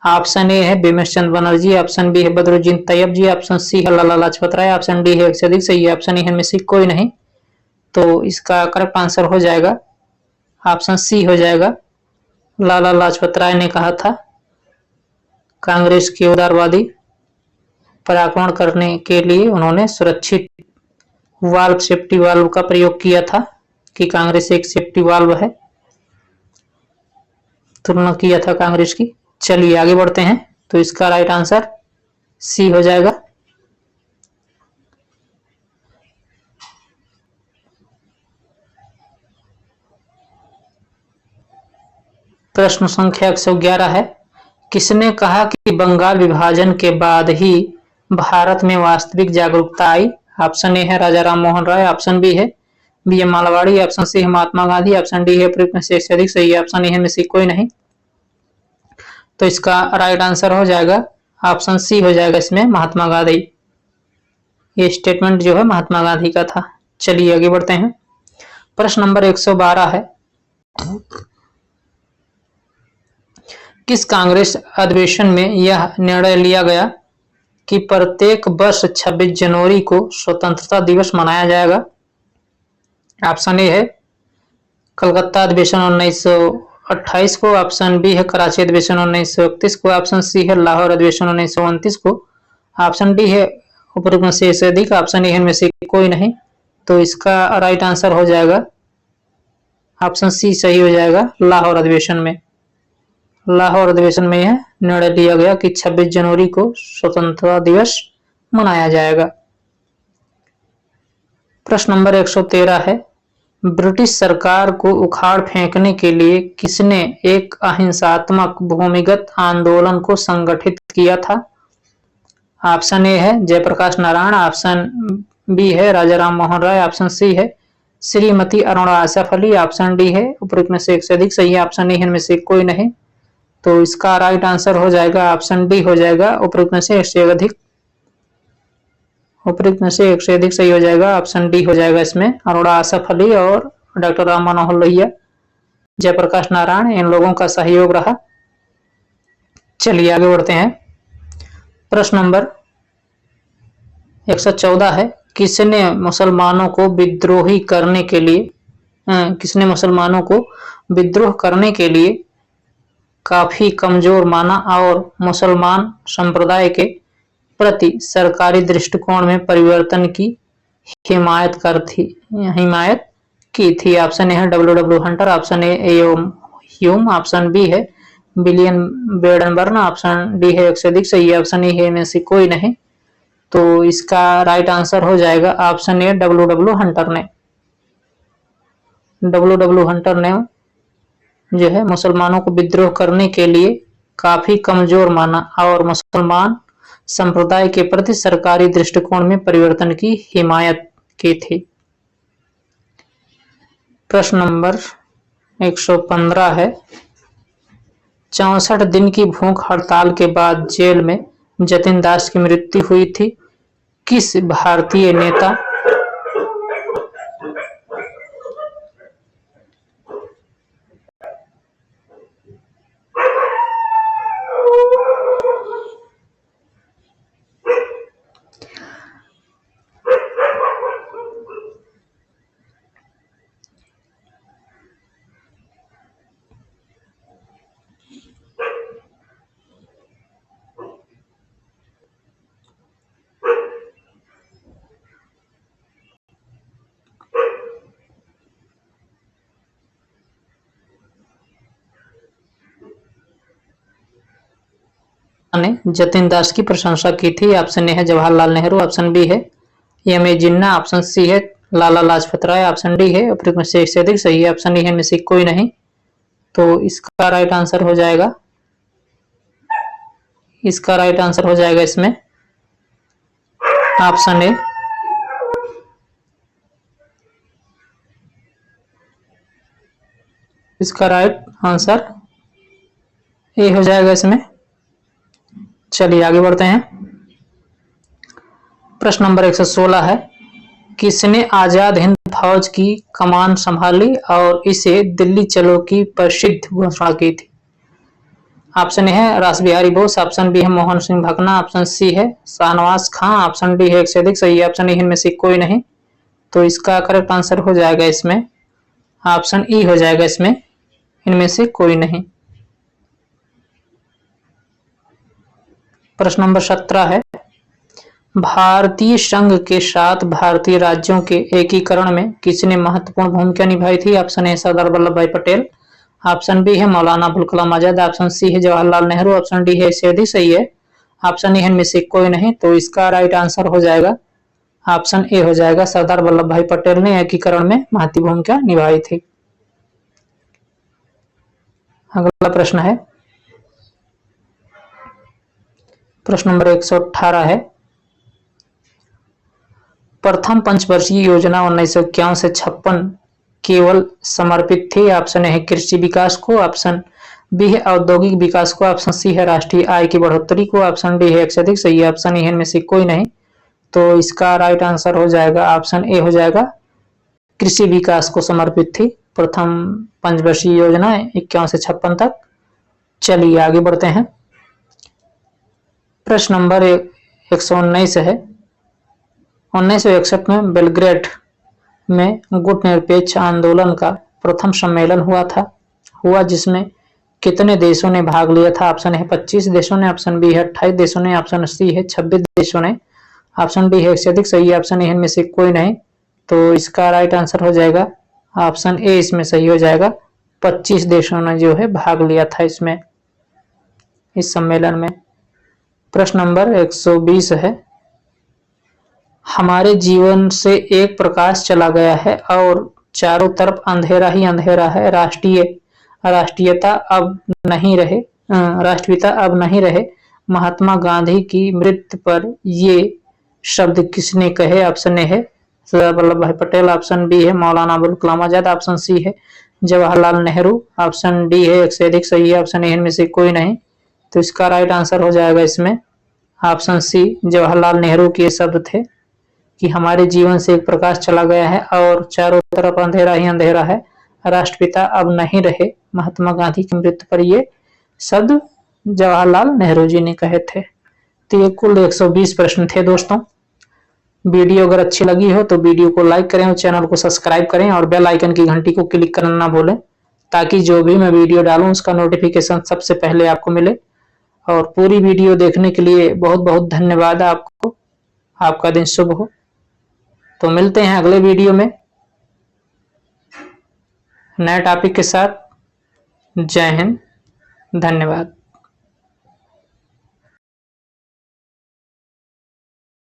ऑप्शन ए है बिमल चंद्र बनर्जी, ऑप्शन बी है बदरुद्दीन तैयब जी, ऑप्शन सी है लाला लाजपत राय, ऑप्शन डी है एक से अधिक सही, ऑप्शन ए है में से कोई नहीं। तो इसका करेक्ट आंसर हो जाएगा ऑप्शन सी हो जाएगा, लाला लाजपत राय ने कहा था कांग्रेस के उदारवादी पर आक्रमण करने के लिए उन्होंने सुरक्षित वाल्व सेफ्टी वाल्व का प्रयोग किया था कि कांग्रेस एक सेफ्टी वाल्व है, तुलना किया था कांग्रेस की। चलिए आगे बढ़ते हैं। तो इसका राइट आंसर सी हो जाएगा। प्रश्न संख्या 111 है, किसने कहा कि बंगाल विभाजन के बाद ही भारत में वास्तविक जागरूकता आई? ऑप्शन ए है राजा राम मोहन राय, ऑप्शन बी है बी.एम. मालावाड़ी, ऑप्शन सी है महात्मा गांधी, ऑप्शन डी है प्रयुक्त में से एक से अधिक सही, ऑप्शन ए है में से कोई नहीं। तो इसका राइट आंसर हो जाएगा ऑप्शन सी हो जाएगा, इसमें महात्मा गांधी। ये स्टेटमेंट जो है महात्मा गांधी का था। चलिए आगे बढ़ते हैं। प्रश्न नंबर 112 है, किस कांग्रेस अधिवेशन में यह निर्णय लिया गया कि प्रत्येक वर्ष 26 जनवरी को स्वतंत्रता दिवस मनाया जाएगा? ऑप्शन ए है कलकत्ता अधिवेशन 1928 को, ऑप्शन बी है कराची अधिवेशन 1931 को, ऑप्शन सी है लाहौर अधिवेशन 1929 को, ऑप्शन डी है उपरोक्त में से अधिक, ऑप्शन ए में से कोई नहीं। तो इसका राइट आंसर हो जाएगा ऑप्शन सी सही हो जाएगा, लाहौर अधिवेशन में। लाहौर अधिवेशन में यह निर्णय लिया गया कि 26 जनवरी को स्वतंत्रता दिवस मनाया जाएगा। प्रश्न नंबर 113 है, ब्रिटिश सरकार को उखाड़ फेंकने के लिए किसने एक अहिंसात्मक भूमिगत आंदोलन को संगठित किया था? ऑप्शन ए है जयप्रकाश नारायण, ऑप्शन बी है राजा राम मोहन राय, ऑप्शन सी है श्रीमती अरुणा आसफ अली, ऑप्शन डी है। उपरोक्त में से एक से अधिक सही है, ऑप्शन ए इनमें से कोई नहीं। तो इसका राइट आंसर हो जाएगा ऑप्शन डी हो जाएगा, उपरोक्त में से एक से अधिक। उपरोक्त में से एक से अधिक सही हो जाएगा, ऑप्शन डी हो जाएगा इसमें। अरुणा आसफ अली और डॉक्टर राम मनोहर लोहिया, जयप्रकाश नारायण, इन लोगों का सहयोग रहा। चलिए आगे बढ़ते हैं। प्रश्न नंबर 114 है, किसने मुसलमानों को विद्रोही करने के लिए किसने मुसलमानों को विद्रोह करने के लिए काफी कमजोर माना और मुसलमान संप्रदाय के प्रति सरकारी दृष्टिकोण में परिवर्तन की हिमायत की थी? ऑप्शन ए है W Hunter, option A Hume, option B है विलियम बेडनबर्न, ऑप्शन डी है एक से अधिक सही है, ऑप्शन ए है इनमें से कोई नहीं। तो इसका राइट आंसर हो जाएगा ऑप्शन ए डब्ल्यू हंटर ने। डब्ल्यू हंटर ने जो है मुसलमानों को विद्रोह करने के लिए काफी कमजोर माना और मुसलमान संप्रदाय के प्रति सरकारी दृष्टिकोण में परिवर्तन की हिमायत की थी। प्रश्न नंबर 115 है, 64 दिन की भूख हड़ताल के बाद जेल में जतिन दास की मृत्यु हुई थी। किस भारतीय नेता ने जतिन दास की प्रशंसा की थी? ऑप्शन ए है जवाहरलाल नेहरू, ऑप्शन बी है M A Jinnah, option C है लाला लाजपत राय, ऑप्शन डी है उपरोक्त में से एक से अधिक सही है, ऑप्शन ई है में से कोई नहीं। तो इसका राइट आंसर हो जाएगा इसमें ऑप्शन ए। इसका राइट आंसर ए हो जाएगा इसमें। चलिए आगे बढ़ते हैं। प्रश्न नंबर 116 है, किसने आजाद हिंद फौज की कमान संभाली और इसे दिल्ली चलो की प्रसिद्ध घोषणा की थी? ऑप्शन ए है रास बिहारी बोस, ऑप्शन बी है मोहन सिंह भकना, ऑप्शन सी है शाहनवाज खां, ऑप्शन डी है एक से अधिक सही है, ऑप्शन ई इनमें से कोई नहीं। तो इसका करेक्ट आंसर हो जाएगा इसमें ऑप्शन ई हो जाएगा इसमें, इनमें से कोई नहीं। प्रश्न नंबर 17 है, भारतीय संघ के साथ भारतीय राज्यों के एकीकरण में किसने महत्वपूर्ण भूमिका निभाई थी? ऑप्शन ए सरदार वल्लभ भाई पटेल, ऑप्शन बी है मौलाना अबुल कलाम आजाद, ऑप्शन सी है जवाहरलाल नेहरू, ऑप्शन डी है इससे अधिक सही है, ऑप्शन ए इनमें से कोई नहीं। तो इसका राइट आंसर हो जाएगा ऑप्शन ए हो जाएगा, सरदार वल्लभ भाई पटेल ने एकीकरण में महत्वपूर्ण भूमिका निभाई थी। अगला प्रश्न है, प्रश्न नंबर 118 है, प्रथम पंचवर्षीय योजना 1951 से 56 केवल समर्पित थी? ऑप्शन ए है कृषि विकास को, ऑप्शन बी है औद्योगिक विकास को, ऑप्शन सी है राष्ट्रीय आय की बढ़ोतरी को, ऑप्शन डी है एक से अधिक सही है, ऑप्शन ई इनमें से कोई नहीं। तो इसका राइट आंसर हो जाएगा ऑप्शन ए हो जाएगा, कृषि विकास को समर्पित थी प्रथम पंचवर्षीय योजना 51 से 56 तक। चलिए आगे बढ़ते हैं। प्रश्न नंबर 119 है, 1961 में बेलग्रेड में गुट निरपेक्ष आंदोलन का प्रथम सम्मेलन हुआ जिसमें कितने देशों ने भाग लिया था? ऑप्शन है 25 देशों ने, ऑप्शन बी है 28 देशों ने, ऑप्शन सी है 26 देशों ने, ऑप्शन डी है एक से अधिक सही है, ऑप्शन ए इनमें से कोई नहीं। तो इसका राइट आंसर हो जाएगा ऑप्शन ए इसमें सही हो जाएगा, 25 देशों ने जो है भाग लिया था इसमें, इस सम्मेलन में। प्रश्न नंबर 120 है, हमारे जीवन से एक प्रकाश चला गया है और चारों तरफ अंधेरा ही अंधेरा है, राष्ट्रीयता अब नहीं रहे, महात्मा गांधी की मृत्यु पर ये शब्द किसने कहे? ऑप्शन ए है सरदार वल्लभ भाई पटेल, ऑप्शन बी है मौलाना अबुल कलाम आजाद, ऑप्शन सी है जवाहरलाल नेहरू, ऑप्शन डी है एक से अधिक सही है, ऑप्शन ए इनमें से कोई नहीं। तो इसका राइट आंसर हो जाएगा इसमें ऑप्शन सी, जवाहरलाल नेहरू के शब्द थे कि हमारे जीवन से एक प्रकाश चला गया है और चारों तरफ अंधेरा ही अंधेरा है, राष्ट्रपिता अब नहीं रहे। महात्मा गांधी की मृत्यु पर ये शब्द जवाहरलाल नेहरू जी ने कहे थे। तो ये कुल 120 प्रश्न थे दोस्तों। वीडियो अगर अच्छी लगी हो तो वीडियो को लाइक करें और चैनल को सब्सक्राइब करें और बेल आइकन की घंटी को क्लिक करना ना भूलें, ताकि जो भी मैं वीडियो डालूं उसका नोटिफिकेशन सबसे पहले आपको मिले। और पूरी वीडियो देखने के लिए बहुत बहुत धन्यवाद आपको। आपका दिन शुभ हो। तो मिलते हैं अगले वीडियो में नए टॉपिक के साथ। जय हिंद, धन्यवाद।